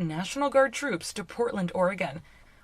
National Guard troops to Portland, Oregon.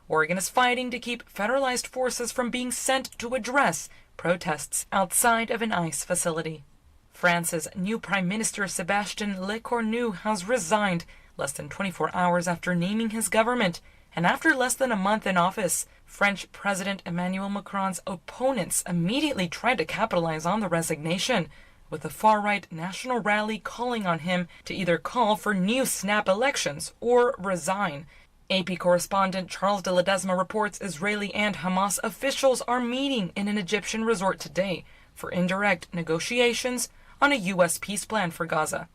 Oregon is fighting to keep federalized forces from being sent to address protests outside of an ICE facility. France's new Prime Minister Sébastien Lecornu has resigned less than 24 hours after naming his government, and after less than a month in office, French President Emmanuel Macron's opponents immediately tried to capitalize on the resignation, with a far-right national rally calling on him to either call for new snap elections or resign. AP correspondent Charles de Ledesma reports Israeli and Hamas officials are meeting in an Egyptian resort today for indirect negotiations on a U.S. peace plan for Gaza.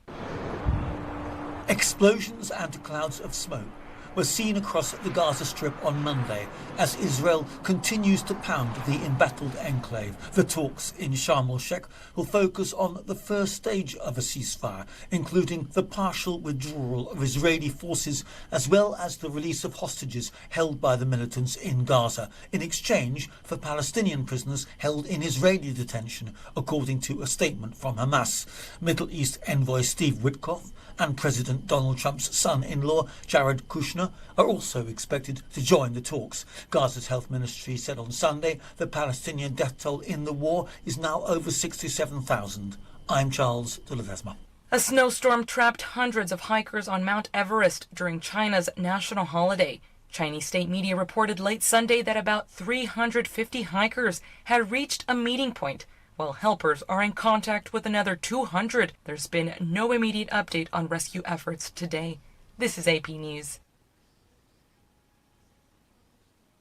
Explosions and clouds of smoke were seen across the Gaza Strip on Monday as Israel continues to pound the embattled enclave. The talks in Sharm el-Sheikh will focus on the first stage of a ceasefire, including the partial withdrawal of Israeli forces as well as the release of hostages held by the militants in Gaza in exchange for Palestinian prisoners held in Israeli detention, according to a statement from Hamas. Middle East envoy Steve Witkoff and President Donald Trump's son-in-law, Jared Kushner, are also expected to join the talks. Gaza's health ministry said on Sunday the Palestinian death toll in the war is now over 67,000. I'm Charles de Ledesma. A snowstorm trapped hundreds of hikers on Mount Everest during China's national holiday. Chinese state media reported late Sunday that about 350 hikers had reached a meeting point, while helpers are in contact with another 200. There's been no immediate update on rescue efforts today. This is AP News.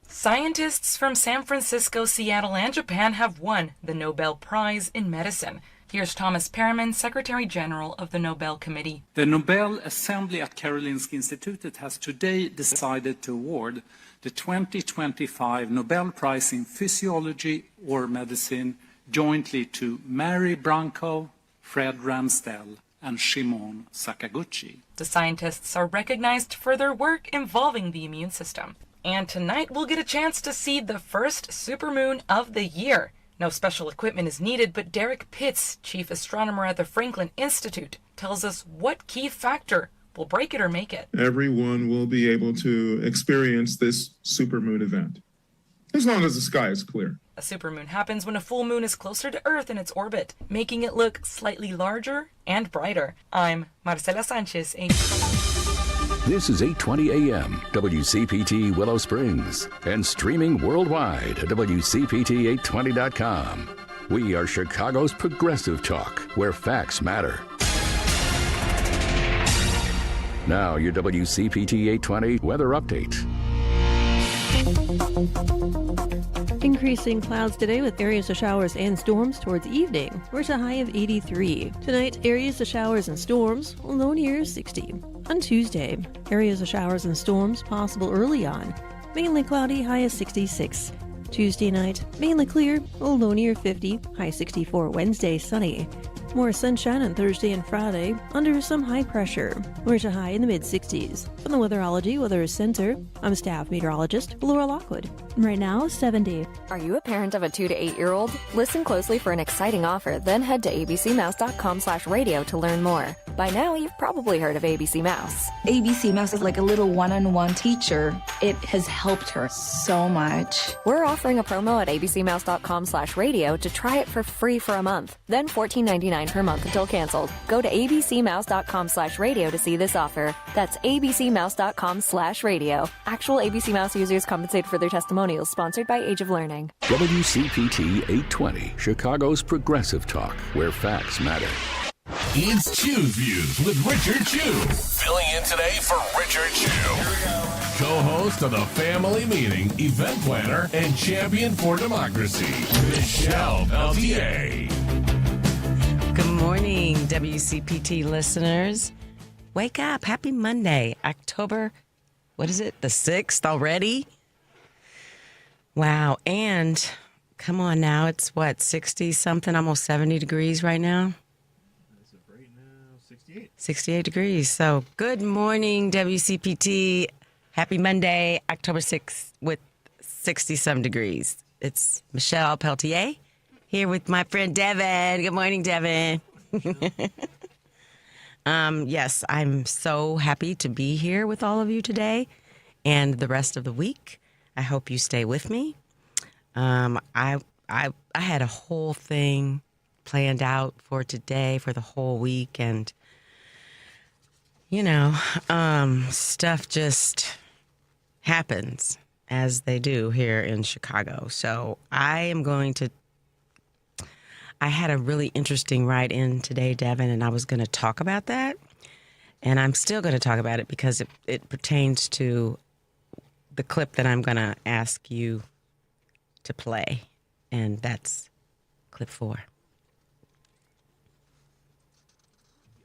Scientists from San Francisco, Seattle, and Japan have won the Nobel Prize in Medicine. Here's Thomas Perriman, Secretary General of the Nobel Committee. The Nobel Assembly at Karolinska Institutet has today decided to award the 2025 Nobel Prize in Physiology or Medicine jointly to Mary Branco, Fred Ramsdell, and Shimon Sakaguchi. The scientists are recognized for their work involving the immune system. And tonight we'll get a chance to see the first supermoon of the year. No special equipment is needed, but Derek Pitts, chief astronomer at the Franklin Institute, tells us what key factor will break it or make it. Everyone will be able to experience this supermoon event, as long as the sky is clear. A supermoon happens when a full moon is closer to Earth in its orbit, making it look slightly larger and brighter. I'm Marcela Sanchez. This is 820 AM, WCPT Willow Springs, and streaming worldwide at WCPT820.com. We are Chicago's progressive talk, where facts matter. Now, your WCPT 820 weather update. Increasing clouds today with areas of showers and storms towards evening. We're at a high of 83. Tonight, areas of showers and storms, low near 60. On Tuesday, areas of showers and storms possible early on. Mainly cloudy, high of 66. Tuesday night, mainly clear, low near 50, high 64. Wednesday, sunny. More sunshine on Thursday and Friday, under some high pressure. We're at a high in the mid-60s. From the Weatherology Weather Center, I'm staff meteorologist Laura Lockwood. Right now, 70. Are you a parent of a 2 to 8-year-old? Listen closely for an exciting offer, then head to abcmouse.com/radio to learn more. By now, you've probably heard of ABC Mouse. ABC Mouse is like a little one-on-one teacher. It has helped her so much. We're offering a promo at abcmouse.com/radio to try it for free for a month, then $14.99 per month until canceled. Go to abcmouse.com/radio to see this offer. That's abcmouse.com/radio. Actual ABC Mouse users compensate for their testimonials, sponsored by Age of Learning. WCPT 820, Chicago's progressive talk, where facts matter. It's Chew's Views with Richard Chew. Filling in today for Richard Chew. Co-host of the Family Meeting, event planner, and champion for democracy, Michelle Peltier. Good morning, WCPT listeners. Wake up. Happy Monday, October, what is it, the 6th already? Wow. And come on now, it's what, 60-something, almost 70 degrees right now? 68 degrees. So good morning, WCPT. Happy Monday, October 6th with 60-some degrees. It's Michelle Peltier here with my friend Devin. Good morning, Devin. Yes, I'm so happy to be here with all of you today and the rest of the week. I hope you stay with me. I had a whole thing planned out for today, for the whole week, and stuff just happens as they do here in Chicago. So I had a really interesting write-in today, Devin, and I was going to talk about that. And I'm still going to talk about it because it pertains to the clip that I'm going to ask you to play. And that's clip 4.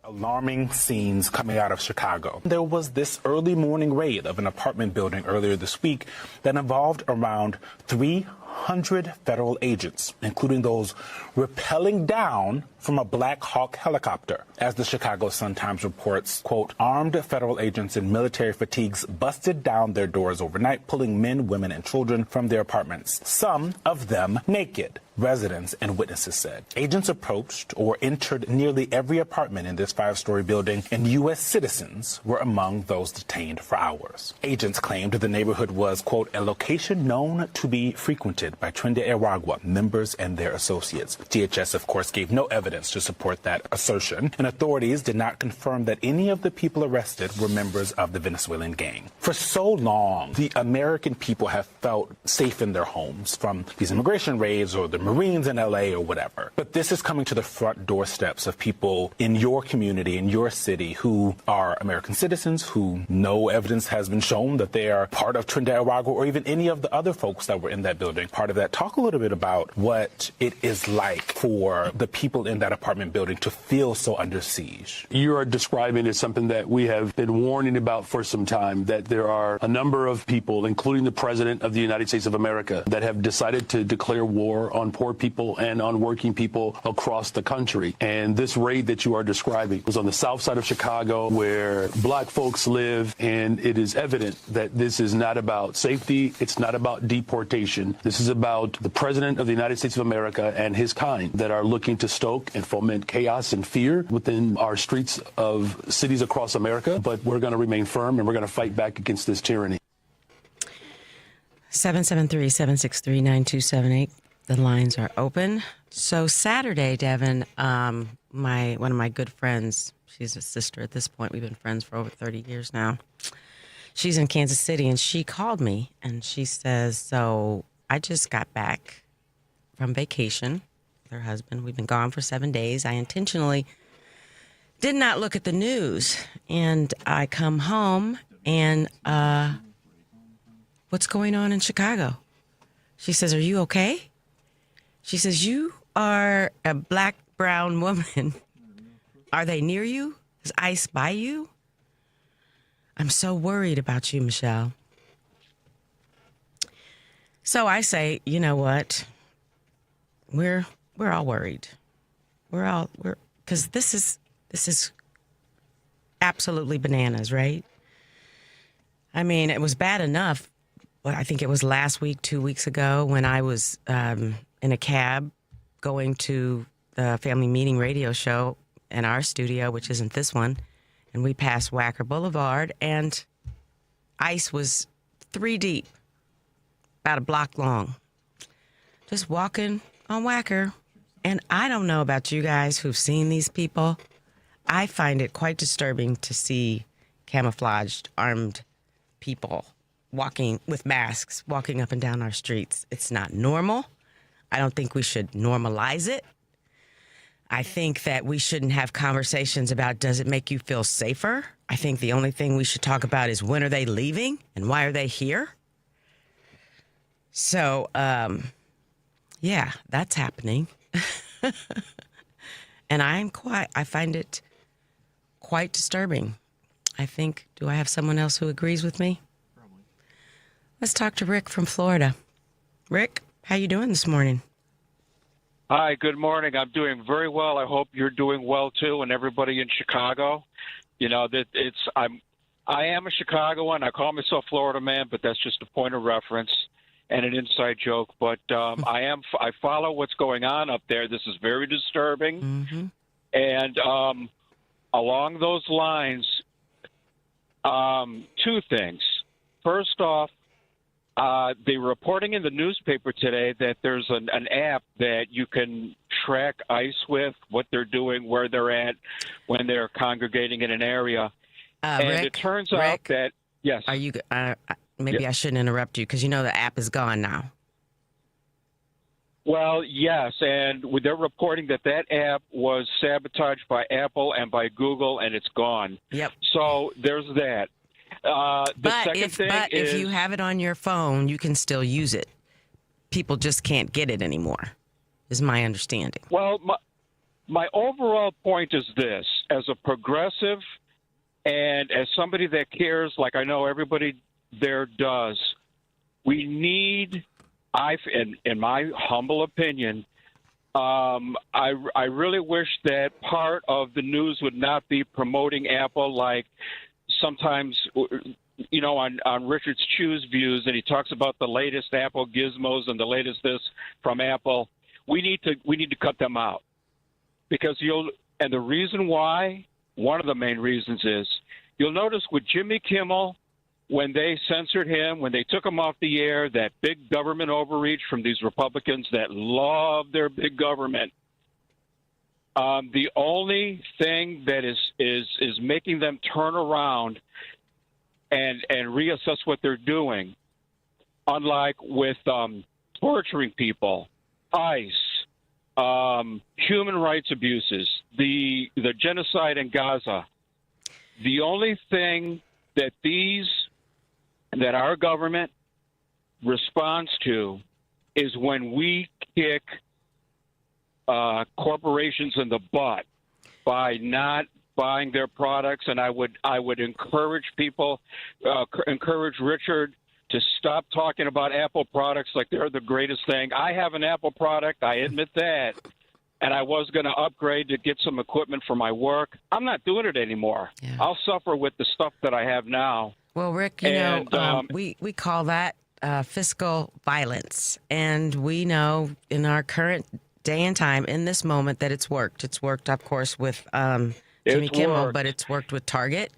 Alarming scenes coming out of Chicago. There was this early morning raid of an apartment building earlier this week that involved around 300 federal agents, including those rappelling down from a Black Hawk helicopter. As the Chicago Sun-Times reports, quote, armed federal agents in military fatigues busted down their doors overnight, pulling men, women, and children from their apartments, some of them naked. Residents and witnesses said. Agents approached or entered nearly every apartment in this 5-story building, and U.S. citizens were among those detained for hours. Agents claimed the neighborhood was, quote, a location known to be frequented by Trinidad members and their associates. DHS, of course, gave no evidence to support that assertion, and authorities did not confirm that any of the people arrested were members of the Venezuelan gang. For so long, the American people have felt safe in their homes from these immigration raids or the Marines in L.A. or whatever. But this is coming to the front doorsteps of people in your community, in your city, who are American citizens, who no evidence has been shown that they are part of Trinidad or even any of the other folks that were in that building. Part of that, talk a little bit about what it is like for the people in that apartment building to feel so under siege. You are describing is something that we have been warning about for some time, that there are a number of people, including the President of the United States of America, that have decided to declare war on poor people and on working people across the country. And this raid that you are describing was on the south side of Chicago where black folks live, and it is evident that this is not about safety. It's not about deportation. This is about the President of the United States of America and his kind that are looking to stoke and foment chaos and fear within our streets of cities across America. But we're going to remain firm, and we're going to fight back against this tyranny. 773-763-9278. The lines are open. So Saturday, Devin, one of my good friends, she's a sister at this point. We've been friends for over 30 years now. She's in Kansas City, and she called me, and she says, so I just got back from vacation with her husband. We've been gone for 7 days. I intentionally did not look at the news, and I come home, and what's going on in Chicago? She says, are you okay? She says, you are a black, brown woman. Are they near you? Is ICE by you? I'm so worried about you, Michelle. So I say, you know what? We're all worried. Because this is absolutely bananas, right? I mean, it was bad enough. Well, I think it was last week, 2 weeks ago, when I was in a cab going to the family meeting radio show in our studio, which isn't this one, and we passed Wacker Boulevard, and ICE was 3 deep, about a block long, just walking on Wacker. And I don't know about you guys who've seen these people. I find it quite disturbing to see camouflaged, armed people walking with masks, walking up and down our streets. It's not normal. I don't think we should normalize it. I think that we shouldn't have conversations about, does it make you feel safer? I think the only thing we should talk about is, when are they leaving and why are they here? So, yeah, that's happening. And I find it quite disturbing. I think, do I have someone else who agrees with me? Let's talk to Rick from Florida. Rick, how you doing this morning? Hi, good morning. I'm doing very well. I hope you're doing well too, and everybody in Chicago. You know that I am a Chicagoan. I call myself Florida man, but that's just a point of reference and an inside joke. But I follow what's going on up there. This is very disturbing, and along those lines, two things. First off, they're reporting in the newspaper today that there's an app that you can track ICE with, what they're doing, where they're at, when they're congregating in an area. And Rick, it turns out that, yes. Are you? Maybe I shouldn't interrupt you because you know the app is gone now. Well, yes, and they're reporting that app was sabotaged by Apple and by Google, and it's gone. Yep. So there's that. But if you have it on your phone, you can still use it. People just can't get it anymore, is my understanding. Well, my overall point is this. As a progressive and as somebody that cares, like I know everybody there does, we need, in my humble opinion, I really wish that part of the news would not be promoting Apple like sometimes, on Richard Chu's views, and he talks about the latest Apple gizmos and the latest this from Apple. We need to cut them out because and the reason why, one of the main reasons is, you'll notice with Jimmy Kimmel, when they censored him, when they took him off the air, that big government overreach from these Republicans that love their big government. The only thing that is making them turn around and reassess what they're doing, unlike with torturing people, ICE, human rights abuses, the genocide in Gaza, the only thing that our government responds to is when we kick corporations in the butt by not buying their products. And I would encourage people, encourage Richard to stop talking about Apple products like they're the greatest thing. I have an Apple product, I admit that, and I was going to upgrade to get some equipment for my work. I'm not doing it anymore. Yeah. I'll suffer with the stuff that I have now. Well, Rick, we call that fiscal violence, and we know in our current day and time, in this moment, that it's worked. It's worked, of course, with Jimmy Kimmel, but it's worked with Target.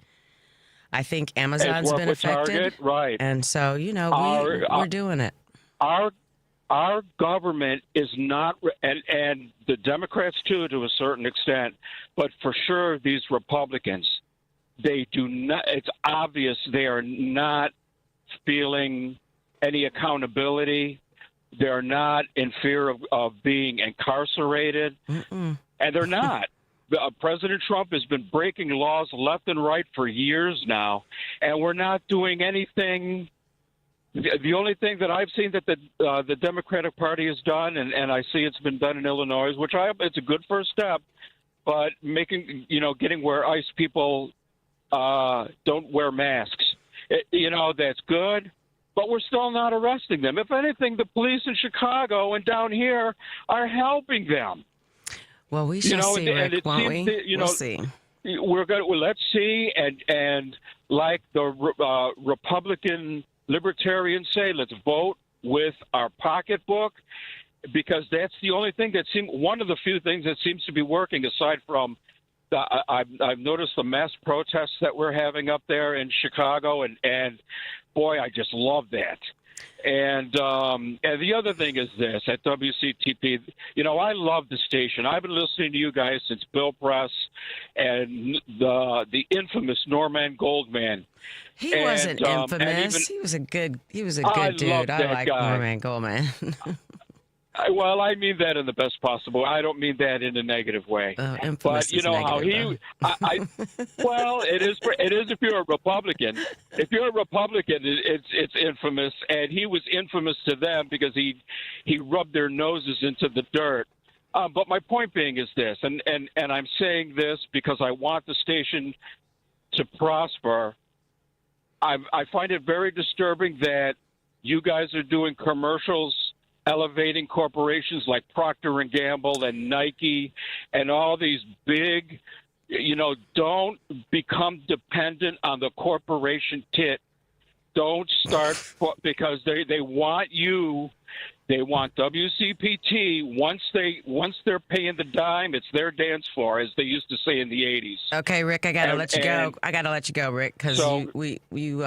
I think Amazon's been affected, Target, right? And so, we're doing it. Our government is not, and the Democrats too, to a certain extent, but for sure these Republicans, they do not. It's obvious they are not feeling any accountability. They're not in fear of being incarcerated, and they're not. President Trump has been breaking laws left and right for years now, and we're not doing anything. The only thing that I've seen that the Democratic Party has done, and I see it's been done in Illinois, it's a good first step, but getting where ICE people don't wear masks, that's good. But we're still not arresting them. If anything, the police in Chicago and down here are helping them. Well, we shall see, Rick, won't we? We'll see. We're going. Well, let's see, and like the Republican libertarians say, let's vote with our pocketbook, because that's the only thing that one of the few things that seems to be working, aside from I've noticed the mass protests that we're having up there in Chicago, and boy, I just love that. And the other thing is this, at WCTP, I love the station. I've been listening to you guys since Bill Press and the infamous Norman Goldman. He wasn't infamous. He was a good dude. I like Norman Goldman. Well, I mean that in the best possible. I don't mean that in a negative way. But you know how he. Well, it is if you're a Republican. If you're a Republican, it's infamous, and he was infamous to them because he rubbed their noses into the dirt. But my point being is this, and I'm saying this because I want the station to prosper. I find it very disturbing that you guys are doing commercials elevating corporations like Procter & Gamble and Nike and all these big, don't become dependent on the corporation tit. Don't start because they want you They want WCPT. Once they're paying the dime, it's their dance floor, as they used to say in the 80s. Okay, Rick, I gotta let you go. I gotta let you go, Rick, because you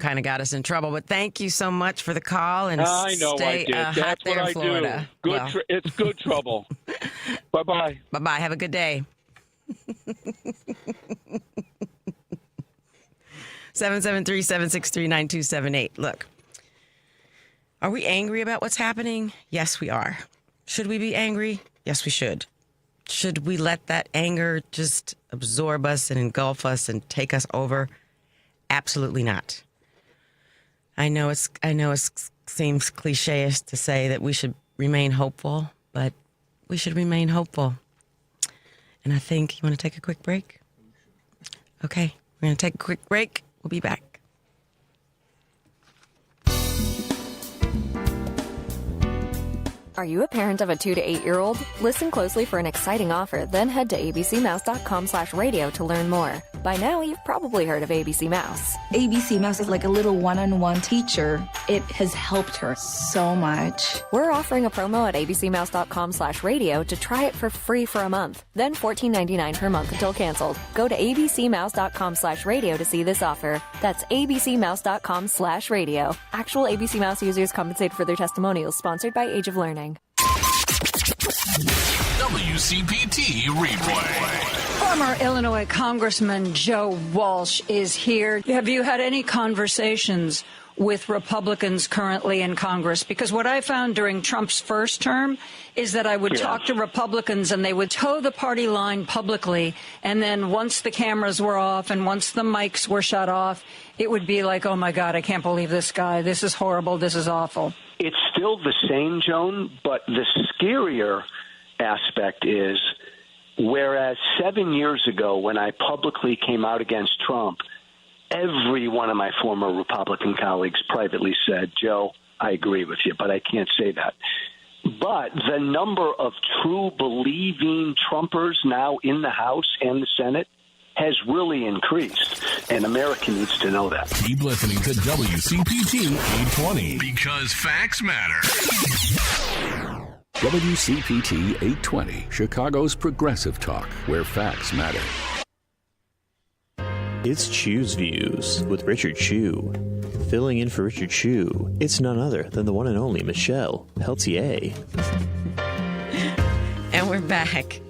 kind of got us in trouble. But thank you so much for the call, and I know stay I did. hot That's there what in Florida. I do. Good, it's good trouble. Bye-bye. Bye-bye. Have a good day. 773-763-9278. Look, are we angry about what's happening? Yes, we are. Should we be angry? Yes, we should. Should we let that anger just absorb us and engulf us and take us over? Absolutely not. I know it seems cliche-ish to say that we should remain hopeful, but we should remain hopeful. And I think, you want to take a quick break? Okay, we're going to take a quick break. We'll be back. Are you a parent of a 2 to 8-year-old? Listen closely for an exciting offer, then head to abcmouse.com/radio to learn more. By now, you've probably heard of ABC Mouse. ABC Mouse is like a little one-on-one teacher. It has helped her so much. We're offering a promo at abcmouse.com/radio to try it for free for a month, then $14.99 per month until canceled. Go to abcmouse.com/radio to see this offer. That's abcmouse.com/radio. Actual ABC Mouse users compensated for their testimonials, sponsored by Age of Learning. WCPT replay. Former Illinois Congressman Joe Walsh is here. Have you had any conversations with Republicans currently in Congress? Because what I found during Trump's first term is that I would talk to Republicans and they would toe the party line publicly. And then once the cameras were off and once the mics were shut off, it would be like, oh, my God, I can't believe this guy. This is horrible. This is awful. It's still the same, Joan, but the scarier aspect is, whereas 7 years ago when I publicly came out against Trump, every one of my former Republican colleagues privately said, Joe, I agree with you, but I can't say that. But the number of true believing Trumpers now in the House and the Senate has really increased, and America needs to know that. Keep listening to WCPT 820 because facts matter. WCPT 820, Chicago's progressive talk, where facts matter. It's Chew's Views with Richard Chew. Filling in for Richard Chew, it's none other than the one and only Michelle Peltier. And we're back.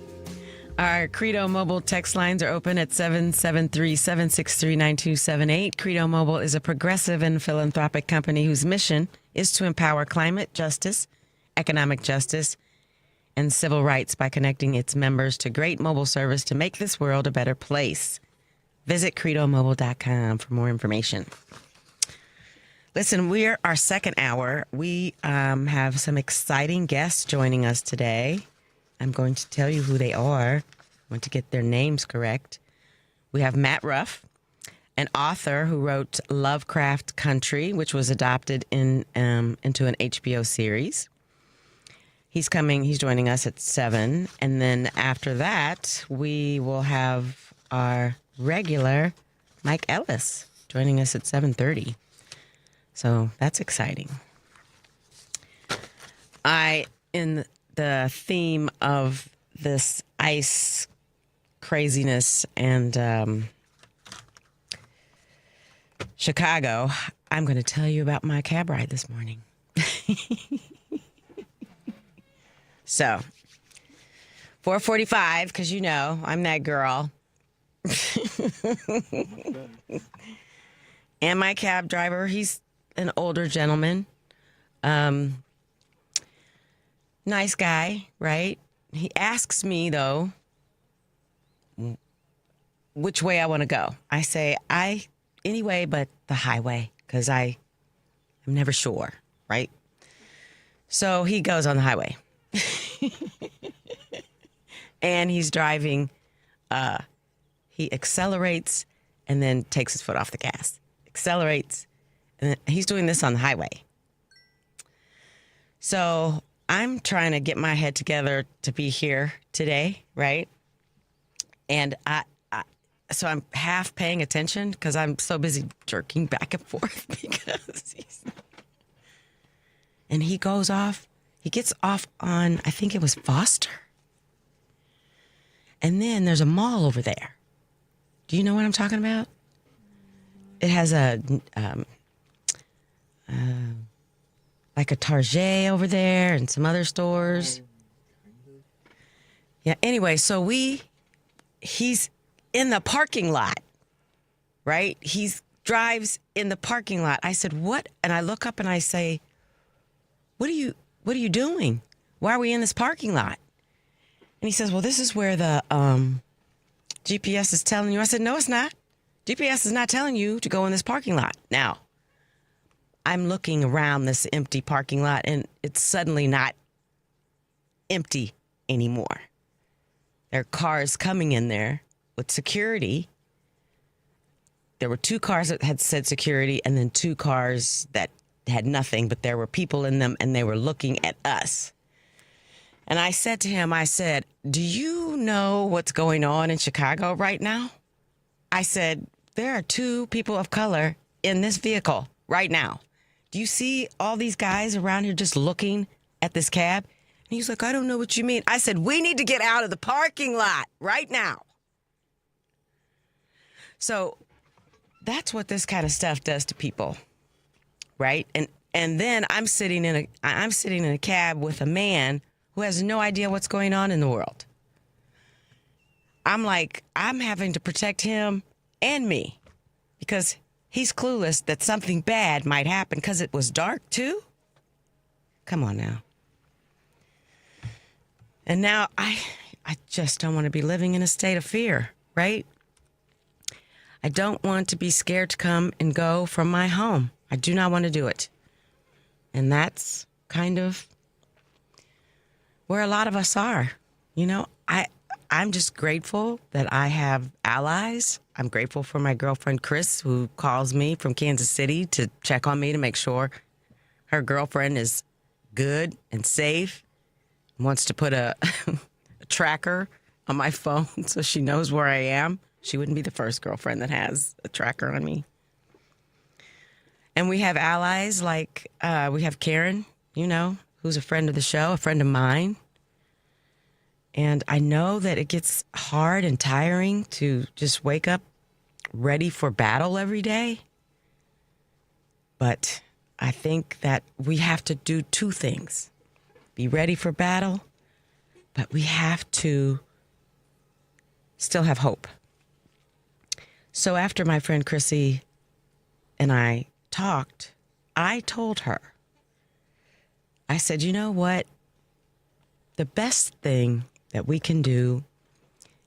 Our Credo Mobile text lines are open at 773-763-9278. Credo Mobile is a progressive and philanthropic company whose mission is to empower climate justice, economic justice, and civil rights by connecting its members to great mobile service to make this world a better place. Visit credomobile.com for more information. Listen, we're our second hour. We have some exciting guests joining us today. I'm going to tell you who they are. I want to get their names correct. We have Matt Ruff, an author who wrote Lovecraft Country, which was adopted into an HBO series. He's joining us at 7. And then after that, we will have our regular Mike Ellis joining us at 7:30. So that's exciting. In the theme of this ice craziness and Chicago, I'm going to tell you about my cab ride this morning. So, 4:45, because you know I'm that girl. And my cab driver, he's an older gentleman. Nice guy, right? He asks me, though, which way I want to go. I say, anyway, but the highway, because I'm never sure, right? So he goes on the highway. And he's driving, he accelerates and then takes his foot off the gas. Accelerates, and he's doing this on the highway. So I'm trying to get my head together to be here today, right? And so I'm half paying attention because I'm so busy jerking back and forth because and he goes off He gets off on, I think it was Foster. And then there's a mall over there. Do you know what I'm talking about? It has a, like a Target over there and some other stores. Yeah, anyway, so he's in the parking lot, right? He drives in the parking lot. I said, what? And I look up and I say, what are you doing? Why are we in this parking lot? And he says, well, this is where the GPS is telling you. I said, no, it's not. GPS is not telling you to go in this parking lot. Now, I'm looking around this empty parking lot, and it's suddenly not empty anymore. There are cars coming in there with security. There were 2 cars that had said security, and then 2 cars that had nothing, but there were people in them, and they were looking at us. And I said to him, I said, do you know what's going on in Chicago right now? I said, there are 2 people of color in this vehicle right now. Do you see all these guys around here just looking at this cab? And he's like, I don't know what you mean. I said, we need to get out of the parking lot right now. So that's what this kind of stuff does to people, right? And then I'm sitting in a cab with a man who has no idea what's going on in the world. I'm like, I'm having to protect him and me because he's clueless that something bad might happen because it was dark too. Come on now. And now I just don't want to be living in a state of fear, right? I don't want to be scared to come and go from my home. I do not want to do it. And that's kind of where a lot of us are. You know, I'm just grateful that I have allies. I'm grateful for my girlfriend, Chris, who calls me from Kansas City to check on me to make sure her girlfriend is good and safe. Wants to put a tracker on my phone so she knows where I am. She wouldn't be the first girlfriend that has a tracker on me. And we have allies like we have Karen, you know, who's a friend of the show, a friend of mine. And I know that it gets hard and tiring to just wake up ready for battle every day. But I think that we have to do 2 things. Be ready for battle, but we have to still have hope. So after my friend Chrissy and I talked, I told her, I said, you know what? The best thing that we can do,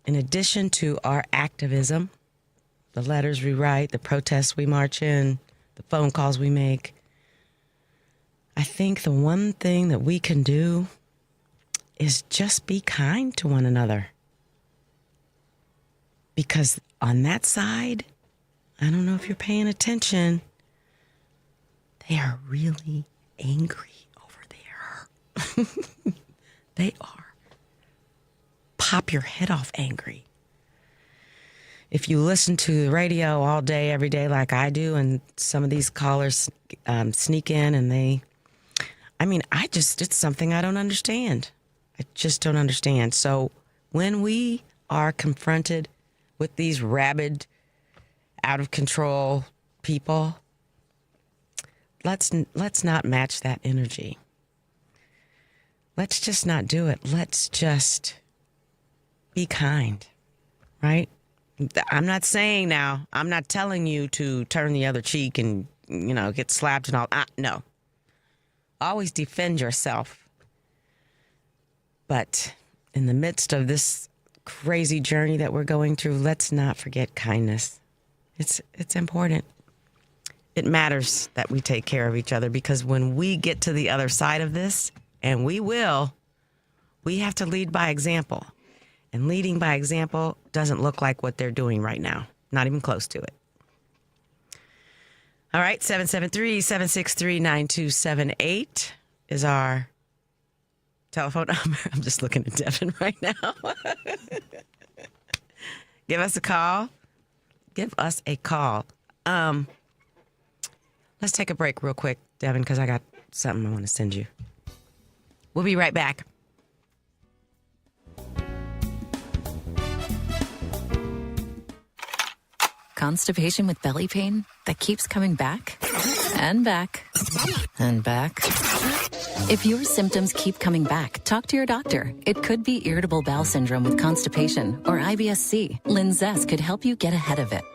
in addition to our activism, the letters we write, the protests we march in, the phone calls we make, I think the one thing that we can do is just be kind to one another. Because on that side, I don't know if you're paying attention, they are really angry over there. They are pop your head off angry. If you listen to the radio all day, every day like I do, and some of these callers sneak in and it's something I don't understand. I just don't understand. So when we are confronted with these rabid, out of control people, let's not match that energy. Let's just not do it. Let's just be kind, right? I'm not saying now, I'm not telling you to turn the other cheek and, you know, get slapped and all. No. Always defend yourself. But in the midst of this crazy journey that we're going through, let's not forget kindness. It's important. It matters that we take care of each other, because when we get to the other side of this, and we will, we have to lead by example. And leading by example doesn't look like what they're doing right now. Not even close to it. All right, 773-763-9278 is our telephone number. I'm just looking at Devin right now. Give us a call. Give us a call. Let's take a break real quick, Devin, because I got something I want to send you. We'll be right back. Constipation with belly pain that keeps coming back and back and back. If your symptoms keep coming back, talk to your doctor. It could be irritable bowel syndrome with constipation or IBS-C. Linzess could help you get ahead of it.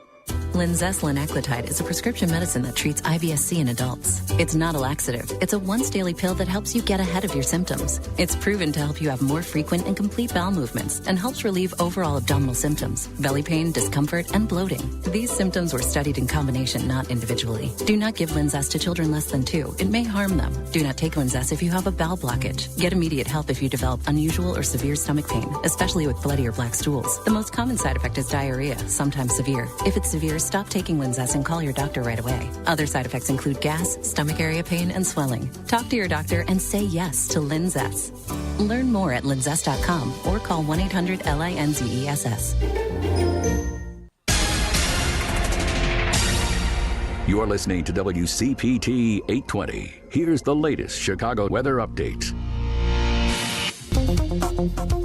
Linzess linaclotide is a prescription medicine that treats IBS-C in adults. It's not a laxative. It's a once-daily pill that helps you get ahead of your symptoms. It's proven to help you have more frequent and complete bowel movements and helps relieve overall abdominal symptoms, belly pain, discomfort, and bloating. These symptoms were studied in combination, not individually. Do not give Linzess to children less than 2. It may harm them. Do not take Linzess if you have a bowel blockage. Get immediate help if you develop unusual or severe stomach pain, especially with bloody or black stools. The most common side effect is diarrhea, sometimes severe. If it's severe, stop taking Linzess and call your doctor right away. Other side effects include gas, stomach area pain, and swelling. Talk to your doctor and say yes to Linzess. Learn more at linzess.com or call 1-800-LINZESS. You're listening to WCPT 820. Here's the latest Chicago weather update.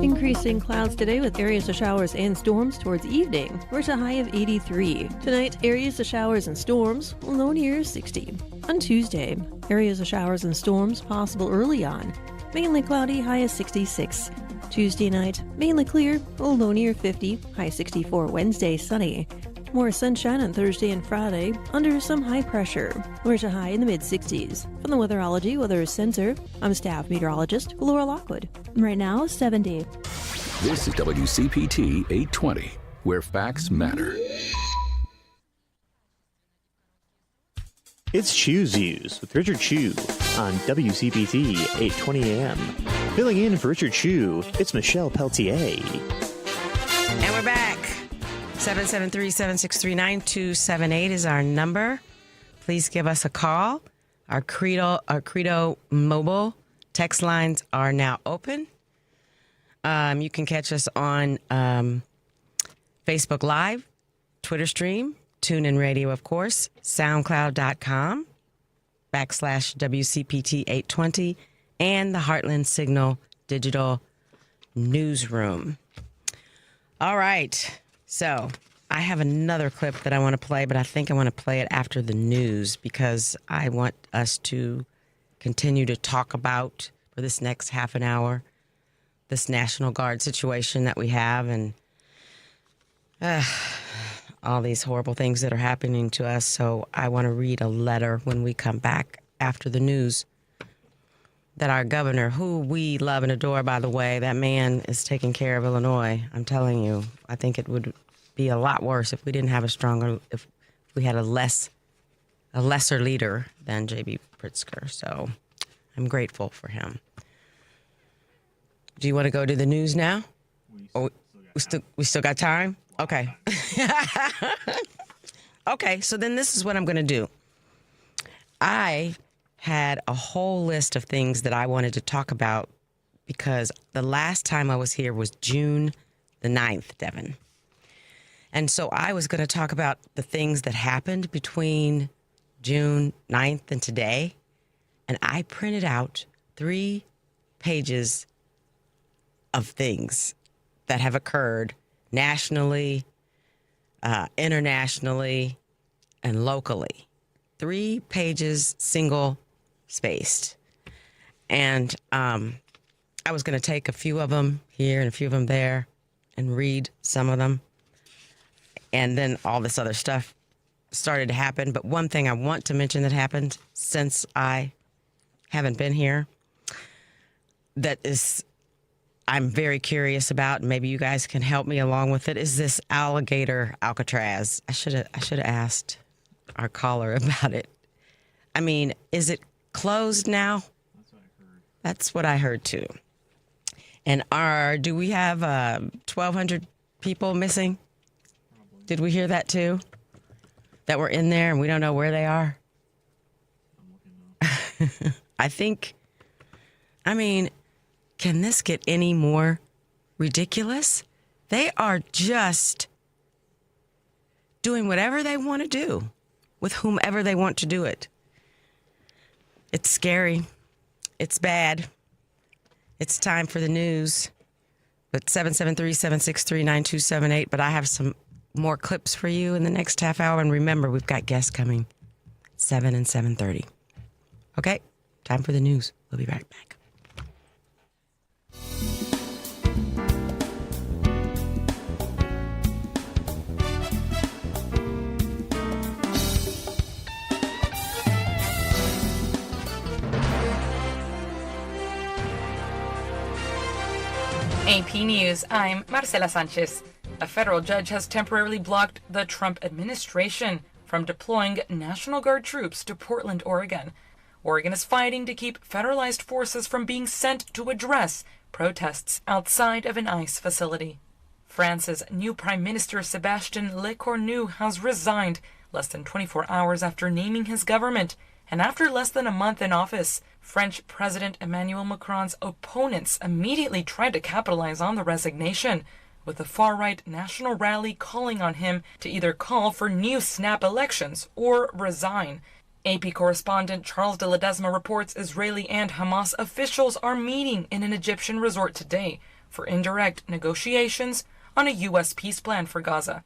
Increasing clouds today with areas of showers and storms towards evening. We're at a high of 83. Tonight, areas of showers and storms, low near 60. On Tuesday, areas of showers and storms possible early on. Mainly cloudy, high of 66. Tuesday night, mainly clear, low near 50, high 64. Wednesday, sunny. More sunshine on Thursday and Friday, under some high pressure. We're at a high in the mid-60s. From the Weatherology Weather Center, I'm staff meteorologist Laura Lockwood. Right now, 70. This is WCPT 820, where facts matter. It's Chew's Views with Richard Chew on WCPT 820 AM. Filling in for Richard Chew, it's Michelle Peltier. And we're back. 773-763-9278 is our number. Please give us a call. Our Credo mobile text lines are now open. You can catch us on Facebook Live, Twitter stream, TuneIn Radio, of course, SoundCloud.com/WCPT 820, and the Heartland Signal Digital Newsroom. All right. So I have another clip that I want to play, but I think I want to play it after the news because I want us to continue to talk about, for this next half an hour, this National Guard situation that we have and all these horrible things that are happening to us. So I want to read a letter when we come back after the news that our governor, who we love and adore, by the way, that man is taking care of Illinois. I'm telling you, I think it would be a lot worse if we didn't have if we had a lesser leader than J.B. Pritzker. So I'm grateful for him. Do you want to go to the news now? We still got time? Okay. Okay, so then this is what I'm going to do. I had a whole list of things that I wanted to talk about because the last time I was here was June the 9th, Devin. And so I was going to talk about the things that happened between June 9th and today. And I printed out 3 pages of things that have occurred nationally, internationally, and locally. 3 pages, single spaced. And I was going to take a few of them here and a few of them there and read some of them. And then all this other stuff started to happen. But one thing I want to mention that happened since I haven't been here that is I'm very curious about, and maybe you guys can help me along with it, is this alligator Alcatraz. I should have asked our caller about it. I mean, is it closed now? That's what I heard too. And do we have 1,200 people missing? Did we hear that too? That were in there and we don't know where they are? I mean, can this get any more ridiculous? They are just doing whatever they want to do with whomever they want to do it. It's scary. It's bad. It's time for the news with 773-763-9278. But I have some more clips for you in the next half hour. And remember, we've got guests coming 7 and 7:30. Okay, time for the news. We'll be right back. AP News, I'm Marcela Sanchez. A federal judge has temporarily blocked the Trump administration from deploying National Guard troops to Portland, Oregon. Oregon is fighting to keep federalized forces from being sent to address protests outside of an ICE facility. France's new Prime Minister Sébastien Lecornu has resigned less than 24 hours after naming his government, and after less than a month in office, French President Emmanuel Macron's opponents immediately tried to capitalize on the resignation, with the far-right national rally calling on him to either call for new snap elections or resign. AP correspondent Charles de Ledesma reports Israeli and Hamas officials are meeting in an Egyptian resort today for indirect negotiations on a U.S. peace plan for Gaza.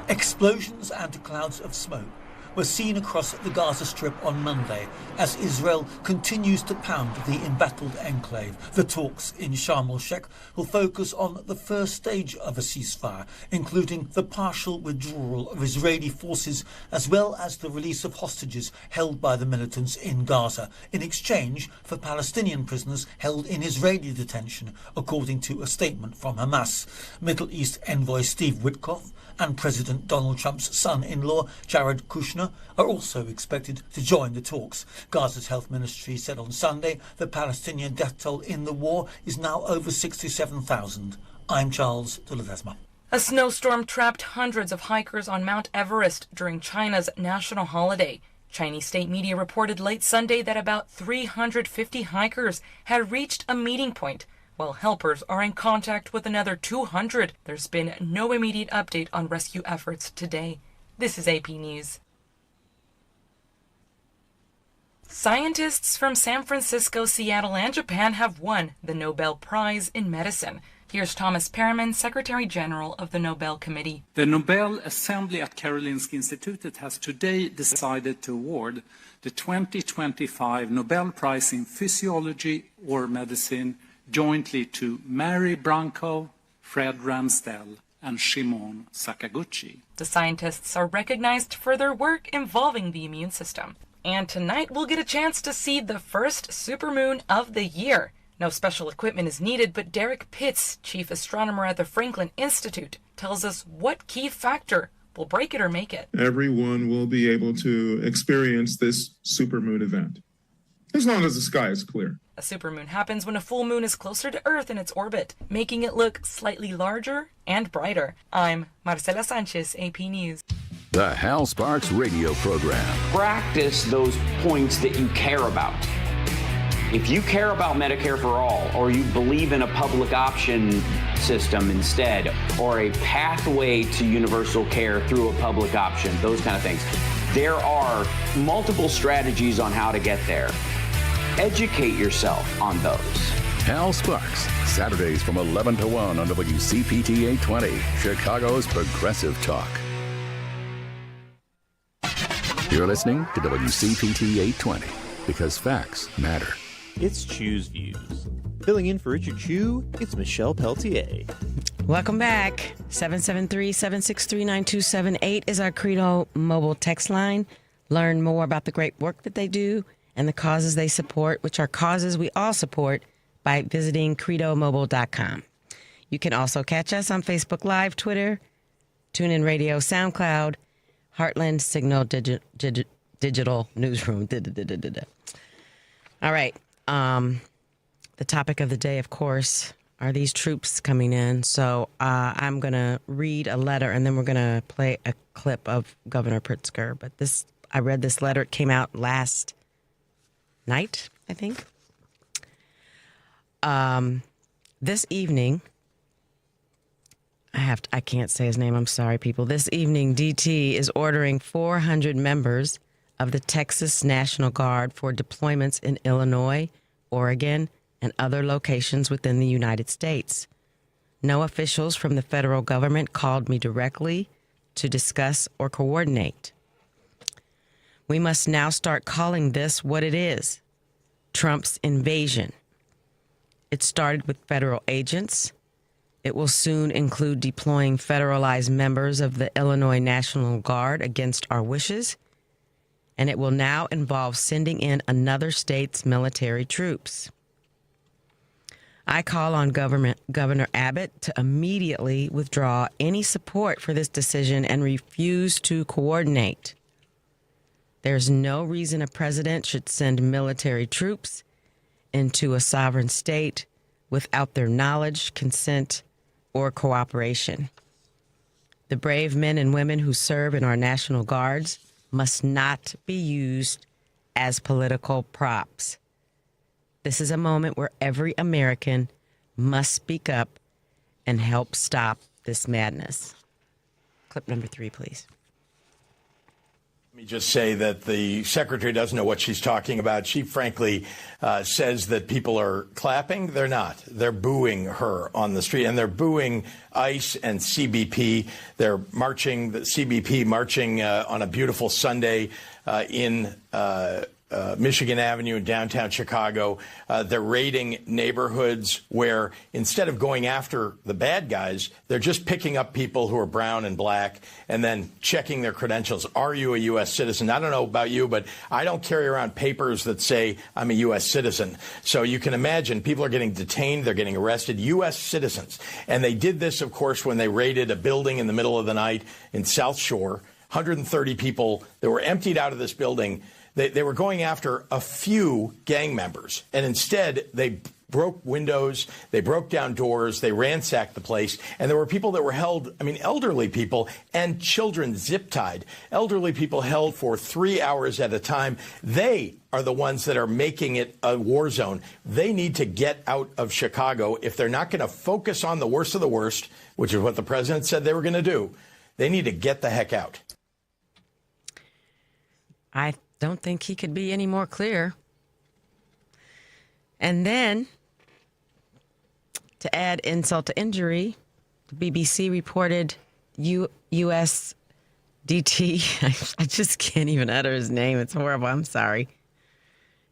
Explosions and clouds of smoke were seen across the Gaza Strip on Monday as Israel continues to pound the embattled enclave. The talks in Sharm el-Sheikh will focus on the first stage of a ceasefire, including the partial withdrawal of Israeli forces as well as the release of hostages held by the militants in Gaza in exchange for Palestinian prisoners held in Israeli detention, according to a statement from Hamas. Middle East envoy Steve Witkoff and President Donald Trump's son-in-law Jared Kushner are also expected to join the talks. Gaza's health ministry said on Sunday the Palestinian death toll in the war is now over 67,000. I'm Charles de Ledesma. A snowstorm trapped hundreds of hikers on Mount Everest during China's national holiday. Chinese state media reported late Sunday that about 350 hikers had reached a meeting point, while helpers are in contact with another 200. There's been no immediate update on rescue efforts today. This is AP News. Scientists from San Francisco, Seattle, and Japan have won the Nobel Prize in Medicine. Here's Thomas Perriman, Secretary General of the Nobel Committee. The Nobel Assembly at Karolinska Institutet has today decided to award the 2025 Nobel Prize in Physiology or Medicine jointly to Mary Branco, Fred Ramsdell, and Shimon Sakaguchi. The scientists are recognized for their work involving the immune system. And tonight we'll get a chance to see the first supermoon of the year. No special equipment is needed, but Derek Pitts, chief astronomer at the Franklin Institute, tells us what key factor will break it or make it. Everyone will be able to experience this supermoon event, as long as the sky is clear. A supermoon happens when a full moon is closer to Earth in its orbit, making it look slightly larger and brighter. I'm Marcela Sanchez, AP News. The Hal Sparks radio program. Practice those points that you care about. If you care about Medicare for all, or you believe in a public option system instead, or a pathway to universal care through a public option, those kind of things, there are multiple strategies on how to get there. Educate yourself on those. Hal Sparks, Saturdays from 11 to 1 on WCPT 820, Chicago's Progressive Talk. You're listening to WCPT 820, because facts matter. It's Chew's Views. Filling in for Richard Chew, it's Michelle Peltier. Welcome back. 773-763-9278 is our Credo mobile text line. Learn more about the great work that they do and the causes they support, which are causes we all support, by visiting credomobile.com. You can also catch us on Facebook Live, Twitter, TuneIn Radio, SoundCloud, Heartland Signal Digital Newsroom. All right. The topic of the day, of course, are these troops coming in. So I'm going to read a letter, and then we're going to play a clip of Governor Pritzker. But I read this letter. It came out last night, I think. This evening, I can't say his name. I'm sorry, people. This evening, DT is ordering 400 members of the Texas National Guard for deployments in Illinois, Oregon, and other locations within the United States. No officials from the federal government called me directly to discuss or coordinate. We must now start calling this what it is: Trump's invasion. It started with federal agents. It will soon include deploying federalized members of the Illinois National Guard against our wishes. And it will now involve sending in another state's military troops. I call on Governor Abbott to immediately withdraw any support for this decision and refuse to coordinate. There's no reason a president should send military troops into a sovereign state without their knowledge, consent, or cooperation. The brave men and women who serve in our National Guards must not be used as political props. This is a moment where every American must speak up and help stop this madness. Clip number 3, please. Let me just say that the secretary doesn't know what she's talking about. She frankly says that people are clapping. They're not. They're booing her on the street, and they're booing ICE and CBP. They're marching, the CBP marching on a beautiful Sunday in Michigan Avenue in downtown Chicago. They're raiding neighborhoods where instead of going after the bad guys, they're just picking up people who are brown and black and then checking their credentials. Are you a U.S. citizen? I don't know about you, but I don't carry around papers that say I'm a U.S. citizen. So you can imagine people are getting detained. They're getting arrested, U.S. citizens. And they did this, of course, when they raided a building in the middle of the night in South Shore. 130 people that were emptied out of this building. They were going after a few gang members, and instead they broke windows, they broke down doors, they ransacked the place, and there were people that were held, elderly people and children zip-tied. Elderly people held for 3 hours at a time. They are the ones that are making it a war zone. They need to get out of Chicago if they're not going to focus on the worst of the worst, which is what the president said they were going to do. They need to get the heck out. I don't think he could be any more clear. And then, to add insult to injury, the BBC reported U.S. DT, I just can't even utter his name. It's horrible. I'm sorry.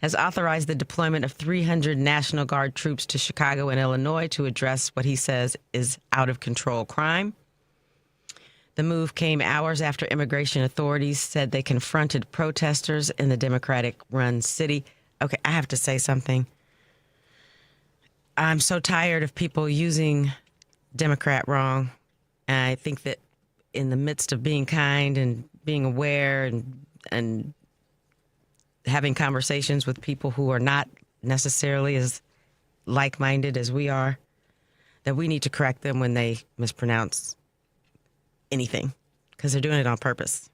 Has authorized the deployment of 300 National Guard troops to Chicago and Illinois to address what he says is out-of-control crime. The move came hours after immigration authorities said they confronted protesters in the Democratic-run city. Okay, I have to say something. I'm so tired of people using Democrat wrong. And I think that in the midst of being kind and being aware and having conversations with people who are not necessarily as like-minded as we are, that we need to correct them when they mispronounce anything, because they're doing it on purpose.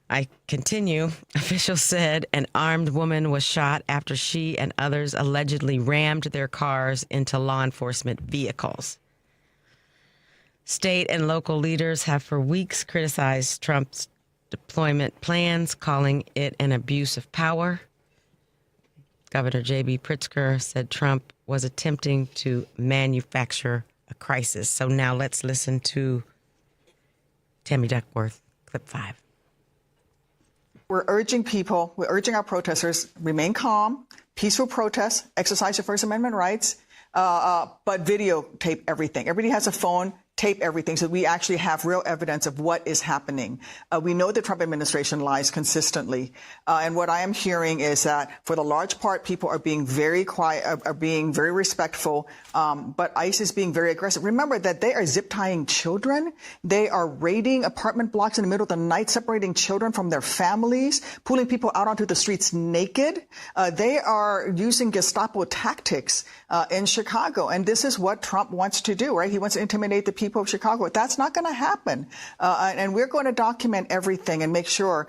I continue. Officials said an armed woman was shot after she and others allegedly rammed their cars into law enforcement vehicles. State and local leaders have for weeks criticized Trump's deployment plans, calling it an abuse of power. Governor J.B. Pritzker said Trump was attempting to manufacture a crisis. So now let's listen to Tammy Duckworth, clip 5. We're urging our protesters, remain calm, peaceful protest, exercise your First Amendment rights, but videotape everything. Everybody has a phone. Tape everything so we actually have real evidence of what is happening. We know the Trump administration lies consistently. And what I am hearing is that for the large part, people are being very quiet, are being very respectful. But ICE is being very aggressive. Remember that they are zip tying children. They are raiding apartment blocks in the middle of the night, separating children from their families, pulling people out onto the streets naked. They are using Gestapo tactics in Chicago. And this is what Trump wants to do, right? He wants to intimidate the people of Chicago. That's not going to happen. And we're going to document everything and make sure,